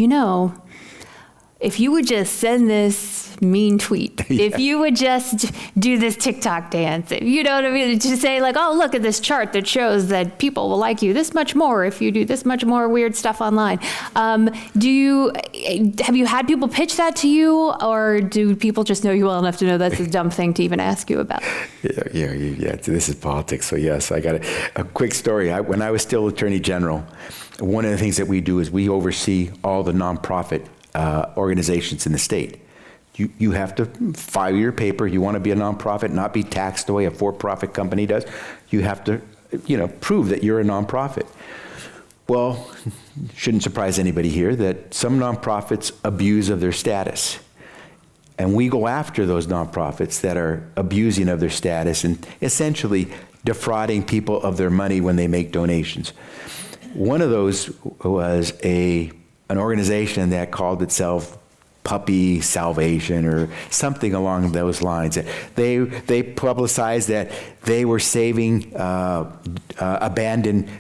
if you would just send this mean tweet, if you would just do this TikTok dance, you know what I mean? To say like, oh, look at this chart that shows that people will like you this much more if you do this much more weird stuff online. Have you had people pitch that to you, or do people just know you well enough to know that's a dumb thing to even ask you about? Yeah. This is politics. So yes, I got a quick story. When I was still Attorney General, one of the things that we do is we oversee all the nonprofit organizations in the state. You have to file your paper. You want to be a nonprofit, not be taxed the way a for-profit company does. You have to, prove that you're a nonprofit. Well, shouldn't surprise anybody here that some nonprofits abuse of their status. And we go after those nonprofits that are abusing of their status and essentially defrauding people of their money when they make donations. One of those was an organization that called itself Puppy Salvation or something along those lines. They publicized that they were saving abandoned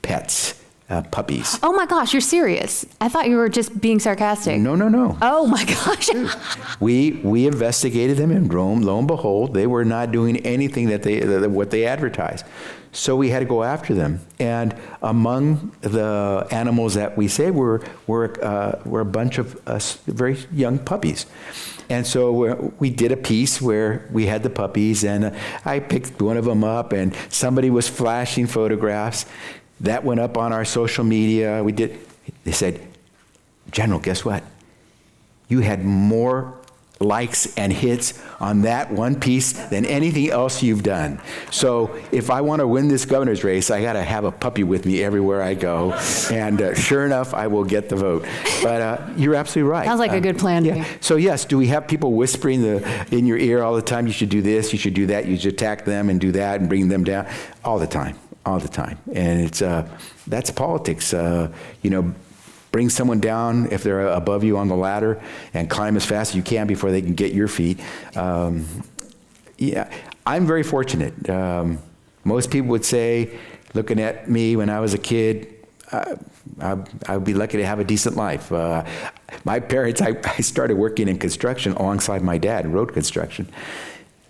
pets. Puppies. Oh my gosh, you're serious. I thought you were just being sarcastic. No. Oh my gosh. We investigated them, and lo and behold, they were not doing anything what they advertised. So we had to go after them. And among the animals that we saved were a bunch of very young puppies. And so we did a piece where we had the puppies, and I picked one of them up, and somebody was flashing photographs. That went up on our social media. They said, General, guess what? You had more likes and hits on that one piece than anything else you've done. So if I want to win this governor's race, I got to have a puppy with me everywhere I go. And sure enough, I will get the vote. But you're absolutely right. Sounds like a good plan to me. So yes, do we have people whispering in your ear all the time, you should do this, you should do that, you should attack them and do that and bring them down? All the time. And it's that's politics. Bring someone down if they're above you on the ladder and climb as fast as you can before they can get your feet. I'm very fortunate. Most people would say, looking at me when I was a kid, I would be lucky to have a decent life. My parents, I started working in construction alongside my dad, road construction.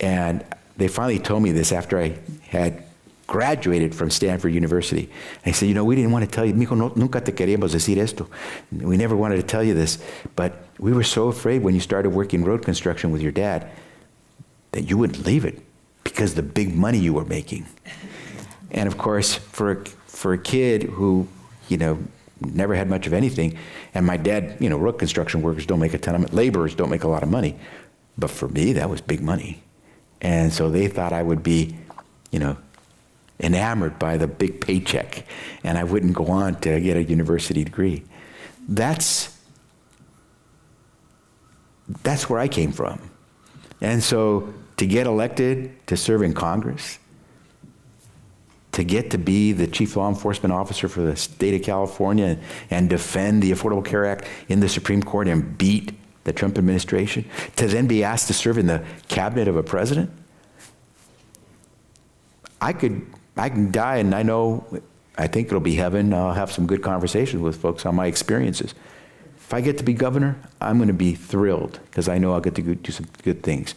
And they finally told me this after I had graduated from Stanford University. And he said, we didn't want to tell you, mijo, nunca te queríamos decir esto. We never wanted to tell you this, but we were so afraid when you started working road construction with your dad that you wouldn't leave it because the big money you were making. And of course, for a kid who, never had much of anything, and my dad, road construction workers don't make a ton of, laborers don't make a lot of money. But for me, that was big money. And so they thought I would be, enamored by the big paycheck, and I wouldn't go on to get a university degree. That's where I came from. And so to get elected to serve in Congress, to get to be the chief law enforcement officer for the state of California and defend the Affordable Care Act in the Supreme Court and beat the Trump administration, to then be asked to serve in the cabinet of a president, I can die, and I think it'll be heaven. I'll have some good conversations with folks on my experiences. If I get to be governor, I'm going to be thrilled because I know I'll get to do some good things.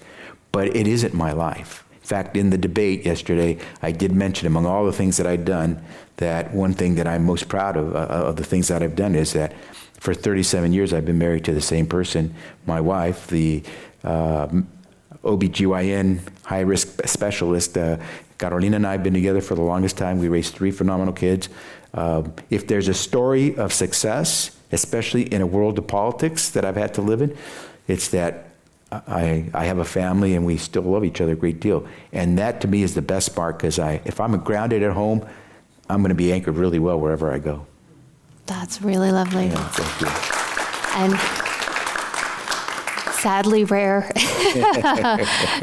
But it isn't my life. In fact, in the debate yesterday, I did mention among all the things that I'd done, that one thing that I'm most proud of the things that I've done, is that for 37 years I've been married to the same person, my wife, the OBGYN high-risk specialist. Carolina and I have been together for the longest time. We raised 3 phenomenal kids. If there's a story of success, especially in a world of politics that I've had to live in, it's that I have a family and we still love each other a great deal. And that to me is the best part, because if I'm grounded at home, I'm going to be anchored really well wherever I go. That's really lovely. Yeah, thank you. And sadly rare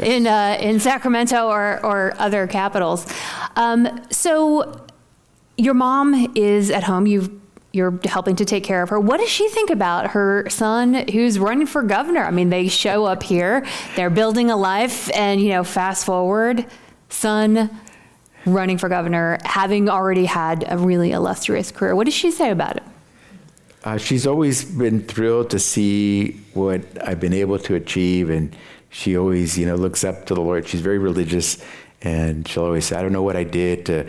in Sacramento or other capitals. So your mom is at home. You're helping to take care of her. What does she think about her son who's running for governor? I mean, they show up here, they're building a life, and fast forward, son running for governor, having already had a really illustrious career. What does she say about it? She's always been thrilled to see what I've been able to achieve, and she always, looks up to the Lord. She's very religious, and she'll always say, I don't know what I did to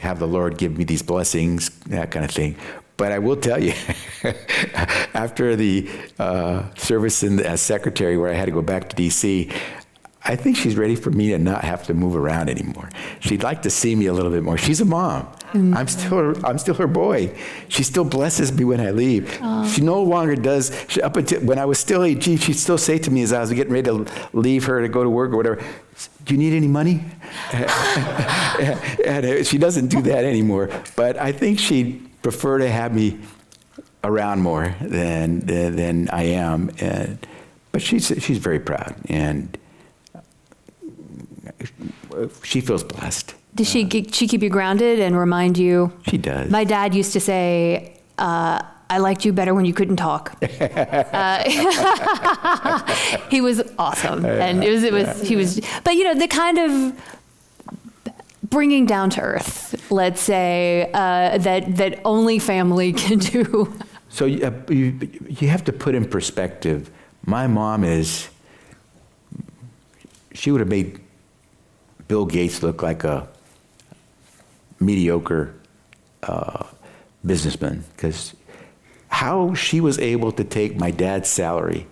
have the Lord give me these blessings, that kind of thing. But I will tell you, after the service as secretary, where I had to go back to D.C., I think she's ready for me to not have to move around anymore. She'd like to see me a little bit more. She's a mom. Mm-hmm. I'm still her boy. She still blesses me when I leave. Oh. She no longer does. Up until when I was still AG, she'd still say to me as I was getting ready to leave her to go to work or whatever, do you need any money? And she doesn't do that anymore. But I think she'd prefer to have me around more than I am. But she's very proud, and she feels blessed. Does she keep you grounded and remind you? She does. My dad used to say, I liked you better when you couldn't talk. He was awesome. And he was, but the kind of bringing down to earth, let's say, that only family can do. So you have to put in perspective, my mom she would have made Bill Gates look like a mediocre businessman, because how she was able to take my dad's salary,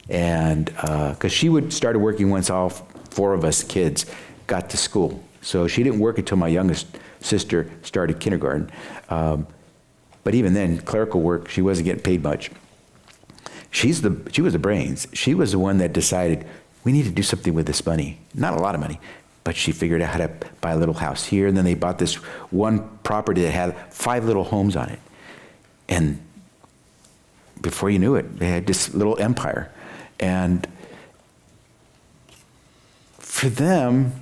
and because she started working once all 4 of us kids got to school. So she didn't work until my youngest sister started kindergarten. But even then, clerical work, she wasn't getting paid much. She was the brains. She was the one that decided, we need to do something with this money. Not a lot of money, but she figured out how to buy a little house here. And then they bought this one property that had 5 little homes on it. And before you knew it, they had this little empire. And for them,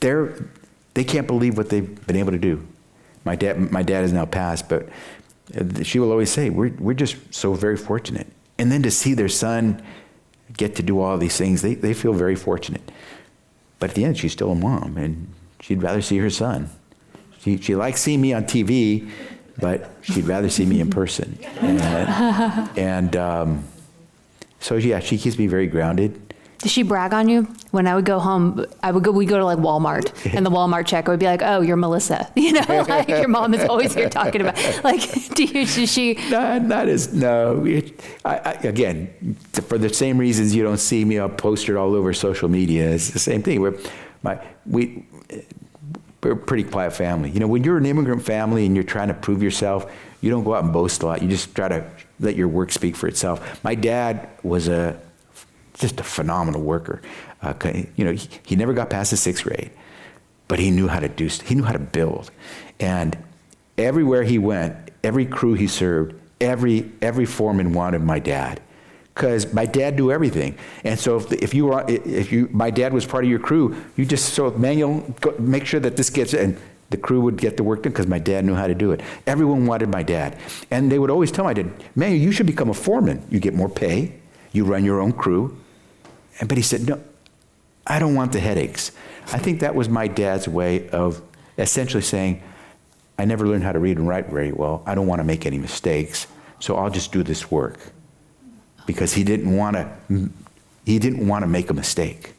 they can't believe what they've been able to do. My dad has now passed, but she will always say, we're just so very fortunate. And then to see their son get to do all these things, they feel very fortunate. But at the end, she's still a mom, and she'd rather see her son. She likes seeing me on TV, but she'd rather see me in person. So yeah, she keeps me very grounded. Does she brag on you? When I would go home, we'd go to like Walmart, and the Walmart check would be like, "Oh, you're Melissa." Like your mom is always here talking about. Like, does she? No. Again, for the same reasons you don't see me posted all over social media. It's the same thing. We're a pretty quiet family. When you're an immigrant family and you're trying to prove yourself, you don't go out and boast a lot. You just try to let your work speak for itself. My dad was just a phenomenal worker. He never got past the 6th grade, but he knew how to build. And everywhere he went, every crew he served, every foreman wanted my dad, because my dad knew everything. And so my dad was part of your crew, you just manual, make sure that this gets, and the crew would get the work done because my dad knew how to do it. Everyone wanted my dad. And they would always tell my dad, "Man, you should become a foreman. You get more pay, you run your own crew." But he said, "No, I don't want the headaches." I think that was my dad's way of essentially saying, I never learned how to read and write very well. I don't want to make any mistakes, so I'll just do this work. Because he didn't want to make a mistake.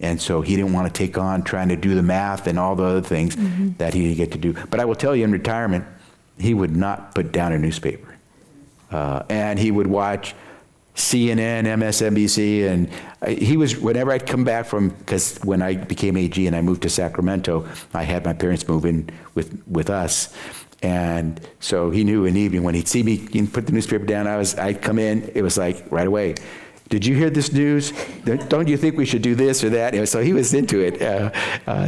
And so he didn't want to take on trying to do the math and all the other things that he didn't get to do. But I will tell you, in retirement, he would not put down a newspaper. And he would watch CNN, MSNBC, and whenever I'd come back because when I became AG and I moved to Sacramento, I had my parents move in with us. And so he knew in the evening when he'd see me put the newspaper down, I'd come in, it was like right away, "Did you hear this news? Don't you think we should do this or that?" So he was into it.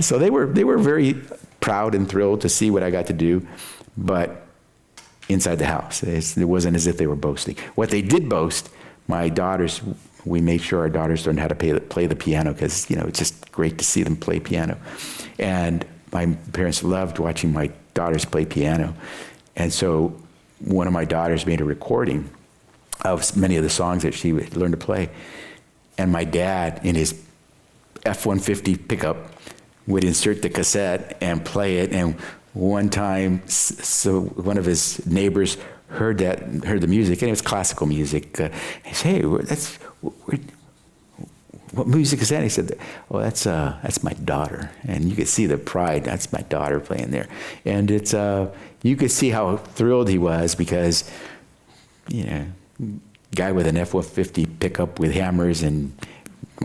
So they were very proud and thrilled to see what I got to do, but inside the house, it wasn't as if they were boasting. What they did boast, my daughters, we made sure our daughters learned how to play the piano, because it's just great to see them play piano. And my parents loved watching my daughters play piano. And so one of my daughters made a recording of many of the songs that she would learn to play. And my dad, in his F-150 pickup, would insert the cassette and play it. And one time, so one of his neighbors heard the music, and it was classical music. He said, "Hey, what music is that?" He said, "Oh, that's my daughter." And you could see the pride. That's my daughter playing there. And you could see how thrilled he was, because, guy with an F-150 pickup with hammers and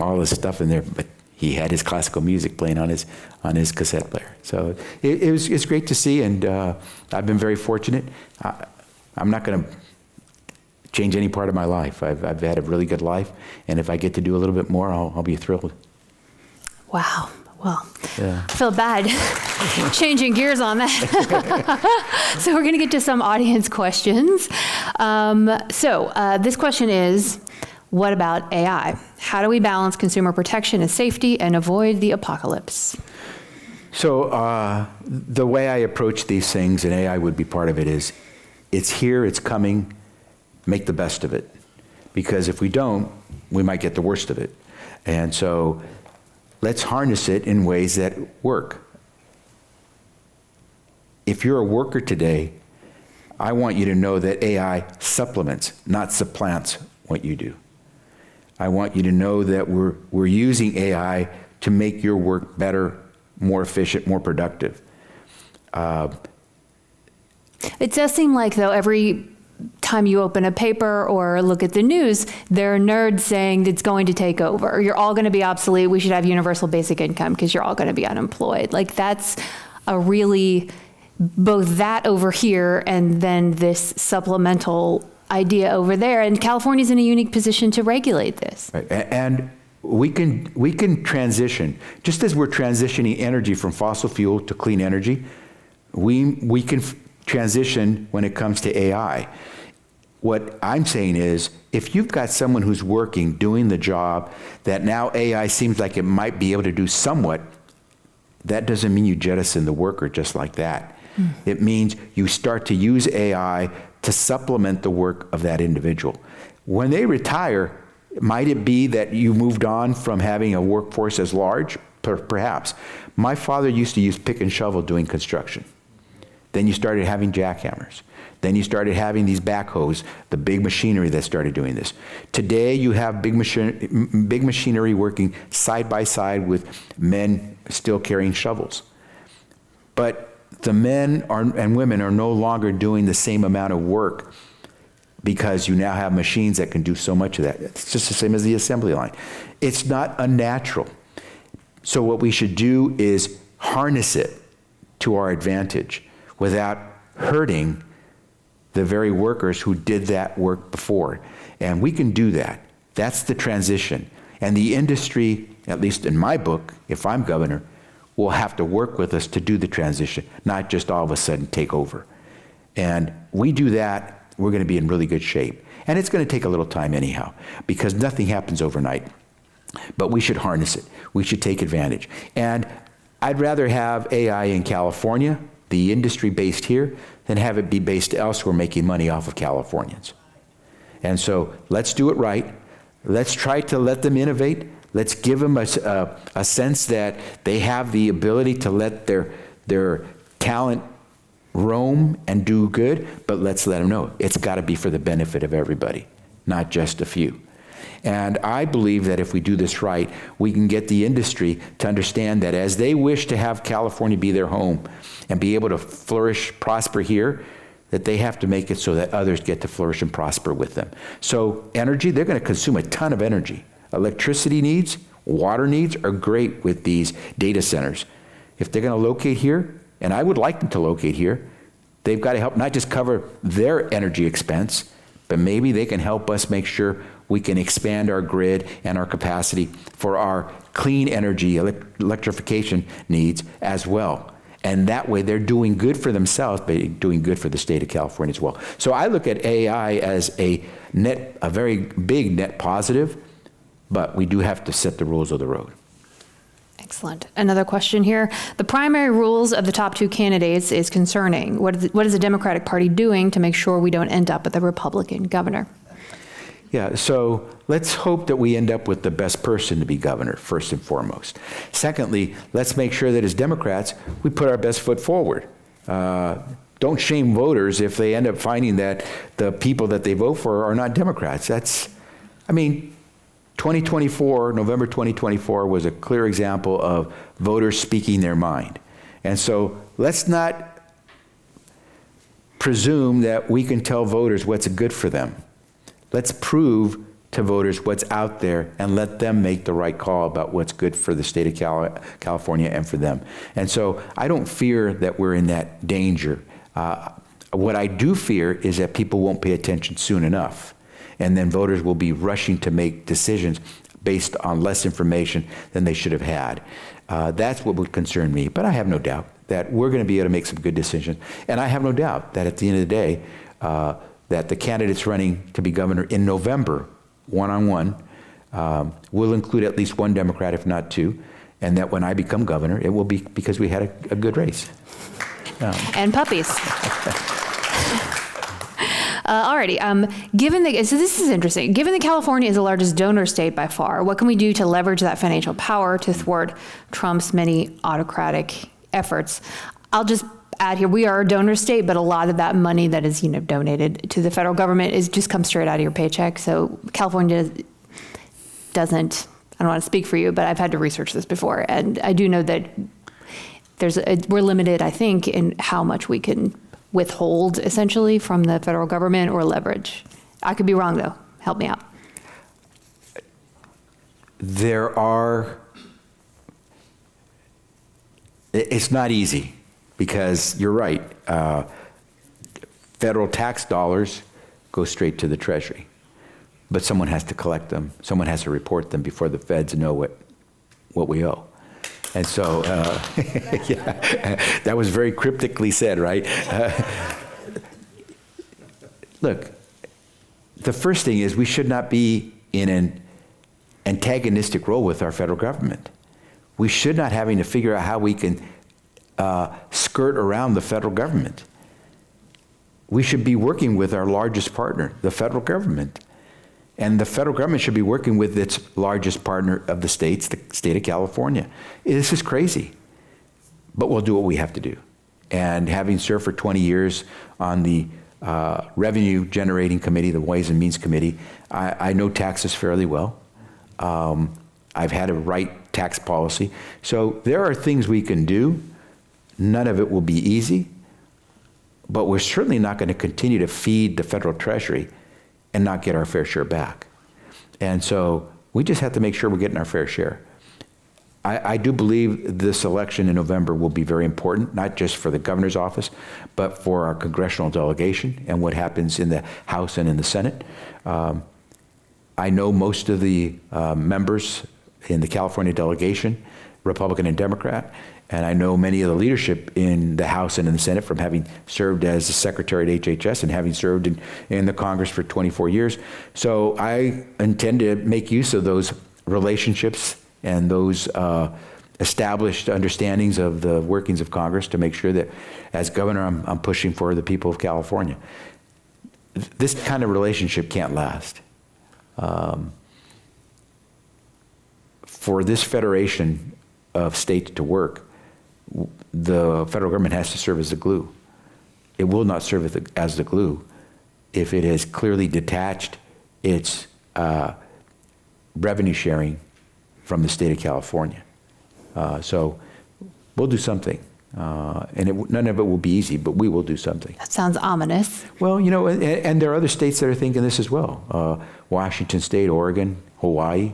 all this stuff in there, but he had his classical music playing on his cassette player. So it's great to see, and I've been very fortunate. I'm not going to change any part of my life. I've had a really good life, and if I get to do a little bit more, I'll be thrilled. Wow. Well, Yeah. I feel bad changing gears on that. So we're going to get to some audience questions. This question is, what about AI? How do we balance consumer protection and safety and avoid the apocalypse? So the way I approach these things, and AI would be part of it, is it's here, it's coming, make the best of it. Because if we don't, we might get the worst of it. And so let's harness it in ways that work. If you're a worker today, I want you to know that AI supplements, not supplants what you do. I want you to know that we're using AI to make your work better, more efficient, more productive. It does seem like, though, every time you open a paper or look at the news, there are nerds saying it's going to take over. You're all going to be obsolete. We should have universal basic income because you're all going to be unemployed. Like, that's a really, both that over here and then this supplemental idea over there. And California's in a unique position to regulate this. Right. And we can transition, just as we're transitioning energy from fossil fuel to clean energy, we can transition when it comes to AI. What I'm saying is, if you've got someone who's working, doing the job that now AI seems like it might be able to do somewhat, that doesn't mean you jettison the worker just like that. It means you start to use AI to supplement the work of that individual. When they retire, might it be that you moved on from having a workforce as large? Perhaps. My father used to use pick and shovel doing construction. Then you started having jackhammers. Then you started having these backhoes, the big machinery that started doing this. Today you have big machinery working side by side with men still carrying shovels. But the men and women are no longer doing the same amount of work because you now have machines that can do so much of that. It's just the same as the assembly line. It's not unnatural. So what we should do is harness it to our advantage without hurting the very workers who did that work before. And we can do that. That's the transition. And the industry, at least in my book, if I'm governor, will have to work with us to do the transition, not just all of a sudden take over. And we do that, we're going to be in really good shape. And it's going to take a little time anyhow, because nothing happens overnight. But we should harness it. We should take advantage. And I'd rather have AI in California, the industry based here, than have it be based elsewhere making money off of Californians. And so let's do it right. Let's try to let them innovate. Let's give them a sense that they have the ability to let their talent roam and do good, but let's let them know it's got to be for the benefit of everybody, not just a few. And I believe that if we do this right, we can get the industry to understand that as they wish to have California be their home and be able to flourish, prosper here, that they have to make it so that others get to flourish and prosper with them. So energy, they're going to consume a ton of energy. Electricity needs, water needs are great with these data centers. If they're going to locate here, and I would like them to locate here, they've got to help not just cover their energy expense, but maybe they can help us make sure we can expand our grid and our capacity for our clean energy electrification needs as well. And that way they're doing good for themselves, but doing good for the state of California as well. So I look at AI as a very big net positive, but we do have to set the rules of the road. Excellent. Another question here. The primary rules of the top two candidates is concerning. What is the Democratic Party doing to make sure we don't end up with a Republican governor? Yeah, so let's hope that we end up with the best person to be governor, first and foremost. Secondly, let's make sure that as Democrats, we put our best foot forward. Don't shame voters if they end up finding that the people that they vote for are not Democrats. 2024, November 2024 was a clear example of voters speaking their mind. And so let's not presume that we can tell voters what's good for them. Let's prove to voters what's out there and let them make the right call about what's good for the state of California and for them. And so I don't fear that we're in that danger. What I do fear is that people won't pay attention soon enough. and then voters will be rushing to make decisions based on less information than they should have had. That's what would concern me, but I have no doubt that we're going to be able to make some good decisions. And I have no doubt that at the end of the day, that the candidates running to be governor in November, one-on-one, will include at least one Democrat, if not two, and that when I become governor, it will be because we had a good race. And puppies. Alrighty, so this is interesting. Given that California is the largest donor state by far, what can we do to leverage that financial power to thwart Trump's many autocratic efforts? I'll just add here, we are a donor state, but a lot of that money that is, donated to the federal government is just comes straight out of your paycheck. So California doesn't, I don't want to speak for you, but I've had to research this before. And I do know that we're limited, I think, in how much we can withhold essentially from the federal government or leverage. I could be wrong though. Help me out. It's not easy because you're right. Federal tax dollars go straight to the Treasury, but someone has to collect them. Someone has to report them before the feds know what we owe. And so, yeah, that was very cryptically said, right? Look, the first thing is we should not be in an antagonistic role with our federal government. We should not having to figure out how we can skirt around the federal government. We should be working with our largest partner, the federal government. And the federal government should be working with its largest partner of the states, the state of California. This is crazy, but we'll do what we have to do. And having served for 20 years on the Revenue Generating Committee, the Ways and Means Committee, I know taxes fairly well. I've had a right tax policy. So there are things we can do. None of it will be easy, but we're certainly not going to continue to feed the federal treasury and not get our fair share back. And so we just have to make sure we're getting our fair share. I do believe this election in November will be very important, not just for the governor's office, but for our congressional delegation and what happens in the House and in the Senate. I know most of the members in the California delegation, Republican and Democrat, and I know many of the leadership in the House and in the Senate from having served as the secretary at HHS and having served in the Congress for 24 years. So I intend to make use of those relationships and those established understandings of the workings of Congress to make sure that as governor, I'm pushing for the people of California. This kind of relationship can't last. For this federation of states to work, the federal government has to serve as the glue. It will not serve as the glue if it has clearly detached its revenue sharing from the state of California. So we'll do something. And none of it will be easy, but we will do something. That sounds ominous. Well, and there are other states that are thinking this as well. Washington State, Oregon, Hawaii.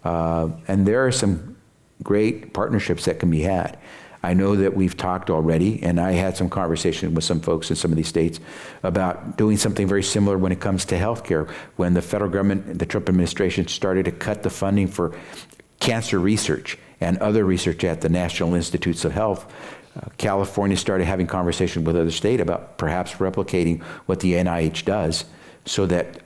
And there are some great partnerships that can be had. I know that we've talked already, and I had some conversation with some folks in some of these states about doing something very similar when it comes to healthcare. When the federal government, the Trump administration, started to cut the funding for cancer research and other research at the National Institutes of Health, California started having conversations with other states about perhaps replicating what the NIH does so that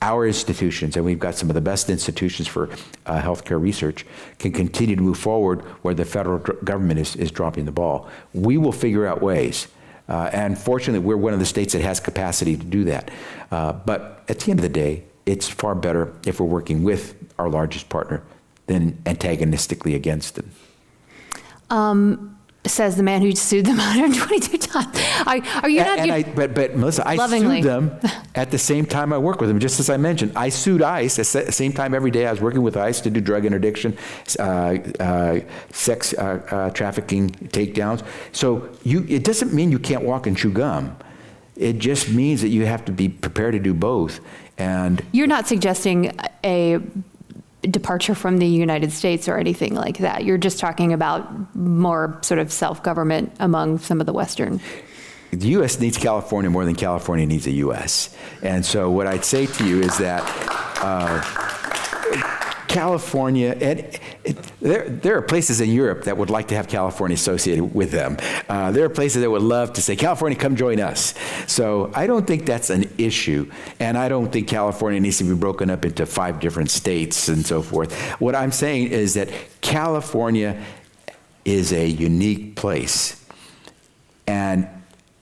our institutions, and we've got some of the best institutions for healthcare research, can continue to move forward where the federal government is dropping the ball. We will figure out ways. And fortunately, we're one of the states that has capacity to do that. But at the end of the day, it's far better if we're working with our largest partner than antagonistically against them. Says the man who sued them 122 times. But Melissa, I sued them at the same time I work with them. Just as I mentioned, I sued ICE at the same time every day. I was working with ICE to do drug interdiction, sex trafficking takedowns. So it doesn't mean you can't walk and chew gum. It just means that you have to be prepared to do both. And you're not suggesting a departure from the United States or anything like that. You're just talking about more sort of self-government among some of the Western the U.S. needs California more than California needs the U.S. And so what I'd say to you is that California, and there are places in Europe that would like to have California associated with them. There are places that would love to say, California, come join us. So I don't think that's an issue, and I don't think California needs to be broken up into 5 different states and so forth. What I'm saying is that California is a unique place, and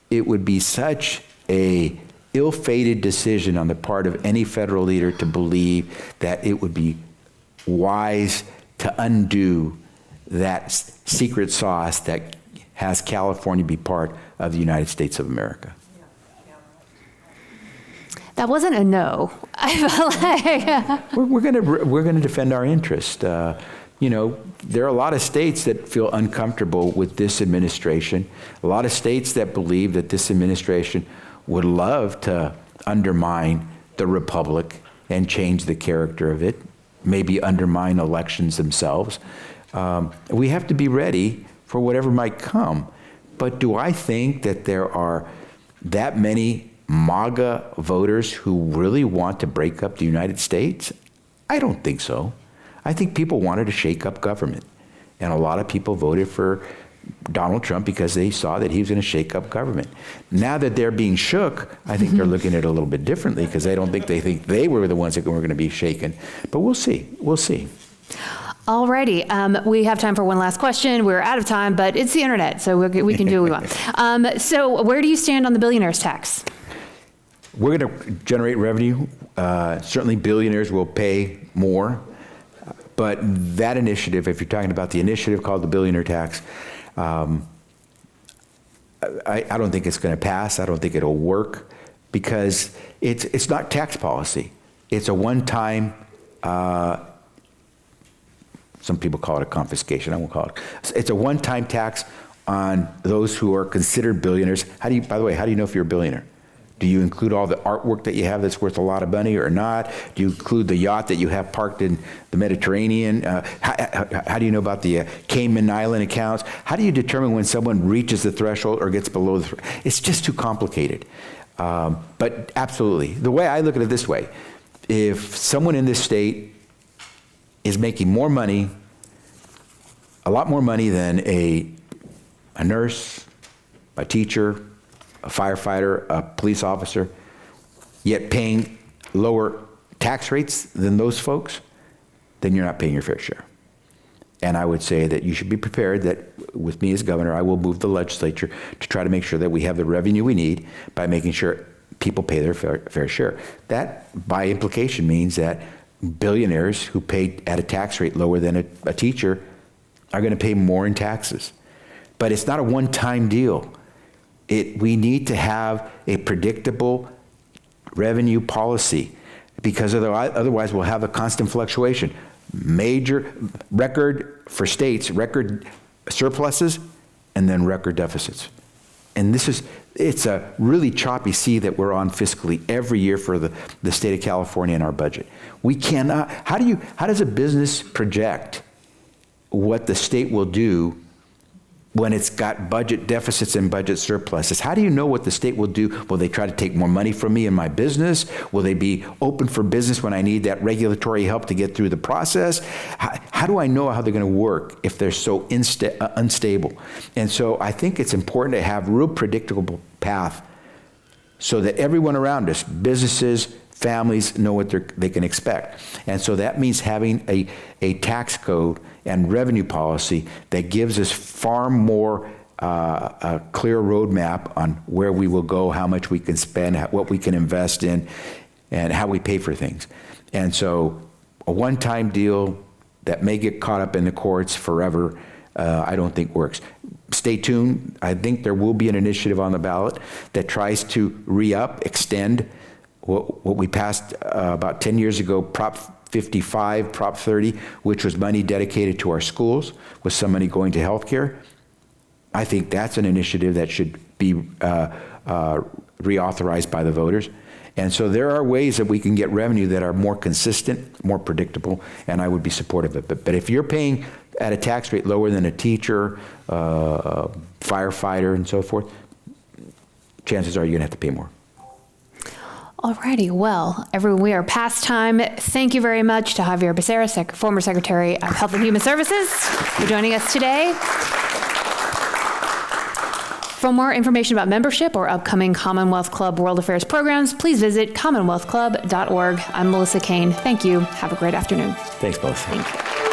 it would be such a ill-fated decision on the part of any federal leader to believe that it would be wise to undo that secret sauce that has California be part of the United States of America. That wasn't a no. I felt like We're gonna defend our interest. You know, there are a lot of states that feel uncomfortable with this administration. A lot of states that believe that this administration would love to undermine the republic and change the character of it, maybe undermine elections themselves. We have to be ready for whatever might come. But do I think that there are that many MAGA voters who really want to break up the United States? I don't think so. I think people wanted to shake up government. And a lot of people voted for Donald Trump because they saw that he was going to shake up government. Now that they're being shook, I think they're looking at it a little bit differently because they think they were the ones that were going to be shaken. But we'll see. We'll see. Alrighty, we have time for one last question. We're out of time, but it's the internet, so we can do what we want. So where do you stand on the billionaires tax? We're going to generate revenue. Certainly billionaires will pay more. But that initiative, if you're talking about the initiative called the billionaire tax, I don't think it's going to pass. I don't think it'll work because it's not tax policy. It's a one-time, some people call it a confiscation. I won't call it. It's a one-time tax on those who are considered billionaires. By the way, how do you know if you're a billionaire? Do you include all the artwork that you have that's worth a lot of money or not? Do you include the yacht that you have parked in the Mediterranean? How do you know about the Cayman Island accounts? How do you determine when someone reaches the threshold or gets below the threshold? It's just too complicated. But absolutely. The way I look at it this way, if someone in this state is making more money, a lot more money than a nurse, a teacher, a firefighter, a police officer, yet paying lower tax rates than those folks, then you're not paying your fair share. And I would say that you should be prepared that with me as governor, I will move the legislature to try to make sure that we have the revenue we need by making sure people pay their fair share. That, by implication, means that billionaires who pay at a tax rate lower than a teacher are going to pay more in taxes. But it's not a one-time deal. We need to have a predictable revenue policy because otherwise we'll have a constant fluctuation. Major record for states, record surpluses, and then record deficits. And it's a really choppy sea that we're on fiscally every year for the state of California in our budget. We cannot, how does a business project what the state will do when it's got budget deficits and budget surpluses? How do you know what the state will do? Will they try to take more money from me in my business? Will they be open for business when I need that regulatory help to get through the process? How do I know how they're going to work if they're so unstable? And so I think it's important to have a real predictable path so that everyone around us, businesses, families, know what they can expect. And so that means having a tax code and revenue policy that gives us far more a clear roadmap on where we will go, how much we can spend, what we can invest in, and how we pay for things. And so a one-time deal that may get caught up in the courts forever, I don't think works. Stay tuned. I think there will be an initiative on the ballot that tries to extend what we passed about 10 years ago, Prop 55, Prop 30, which was money dedicated to our schools, with some money going to healthcare. I think that's an initiative that should be reauthorized by the voters. And so there are ways that we can get revenue that are more consistent, more predictable, and I would be supportive of it. But if you're paying at a tax rate lower than a teacher, firefighter, and so forth, chances are you're going to have to pay more. Alrighty, well, everyone, we are past time. Thank you very much to Javier Becerra, former Secretary of Health and Human Services, for joining us today. For more information about membership or upcoming Commonwealth Club World Affairs programs, please visit commonwealthclub.org. I'm Melissa Kane. Thank you. Have a great afternoon. Thanks, both. Thank you.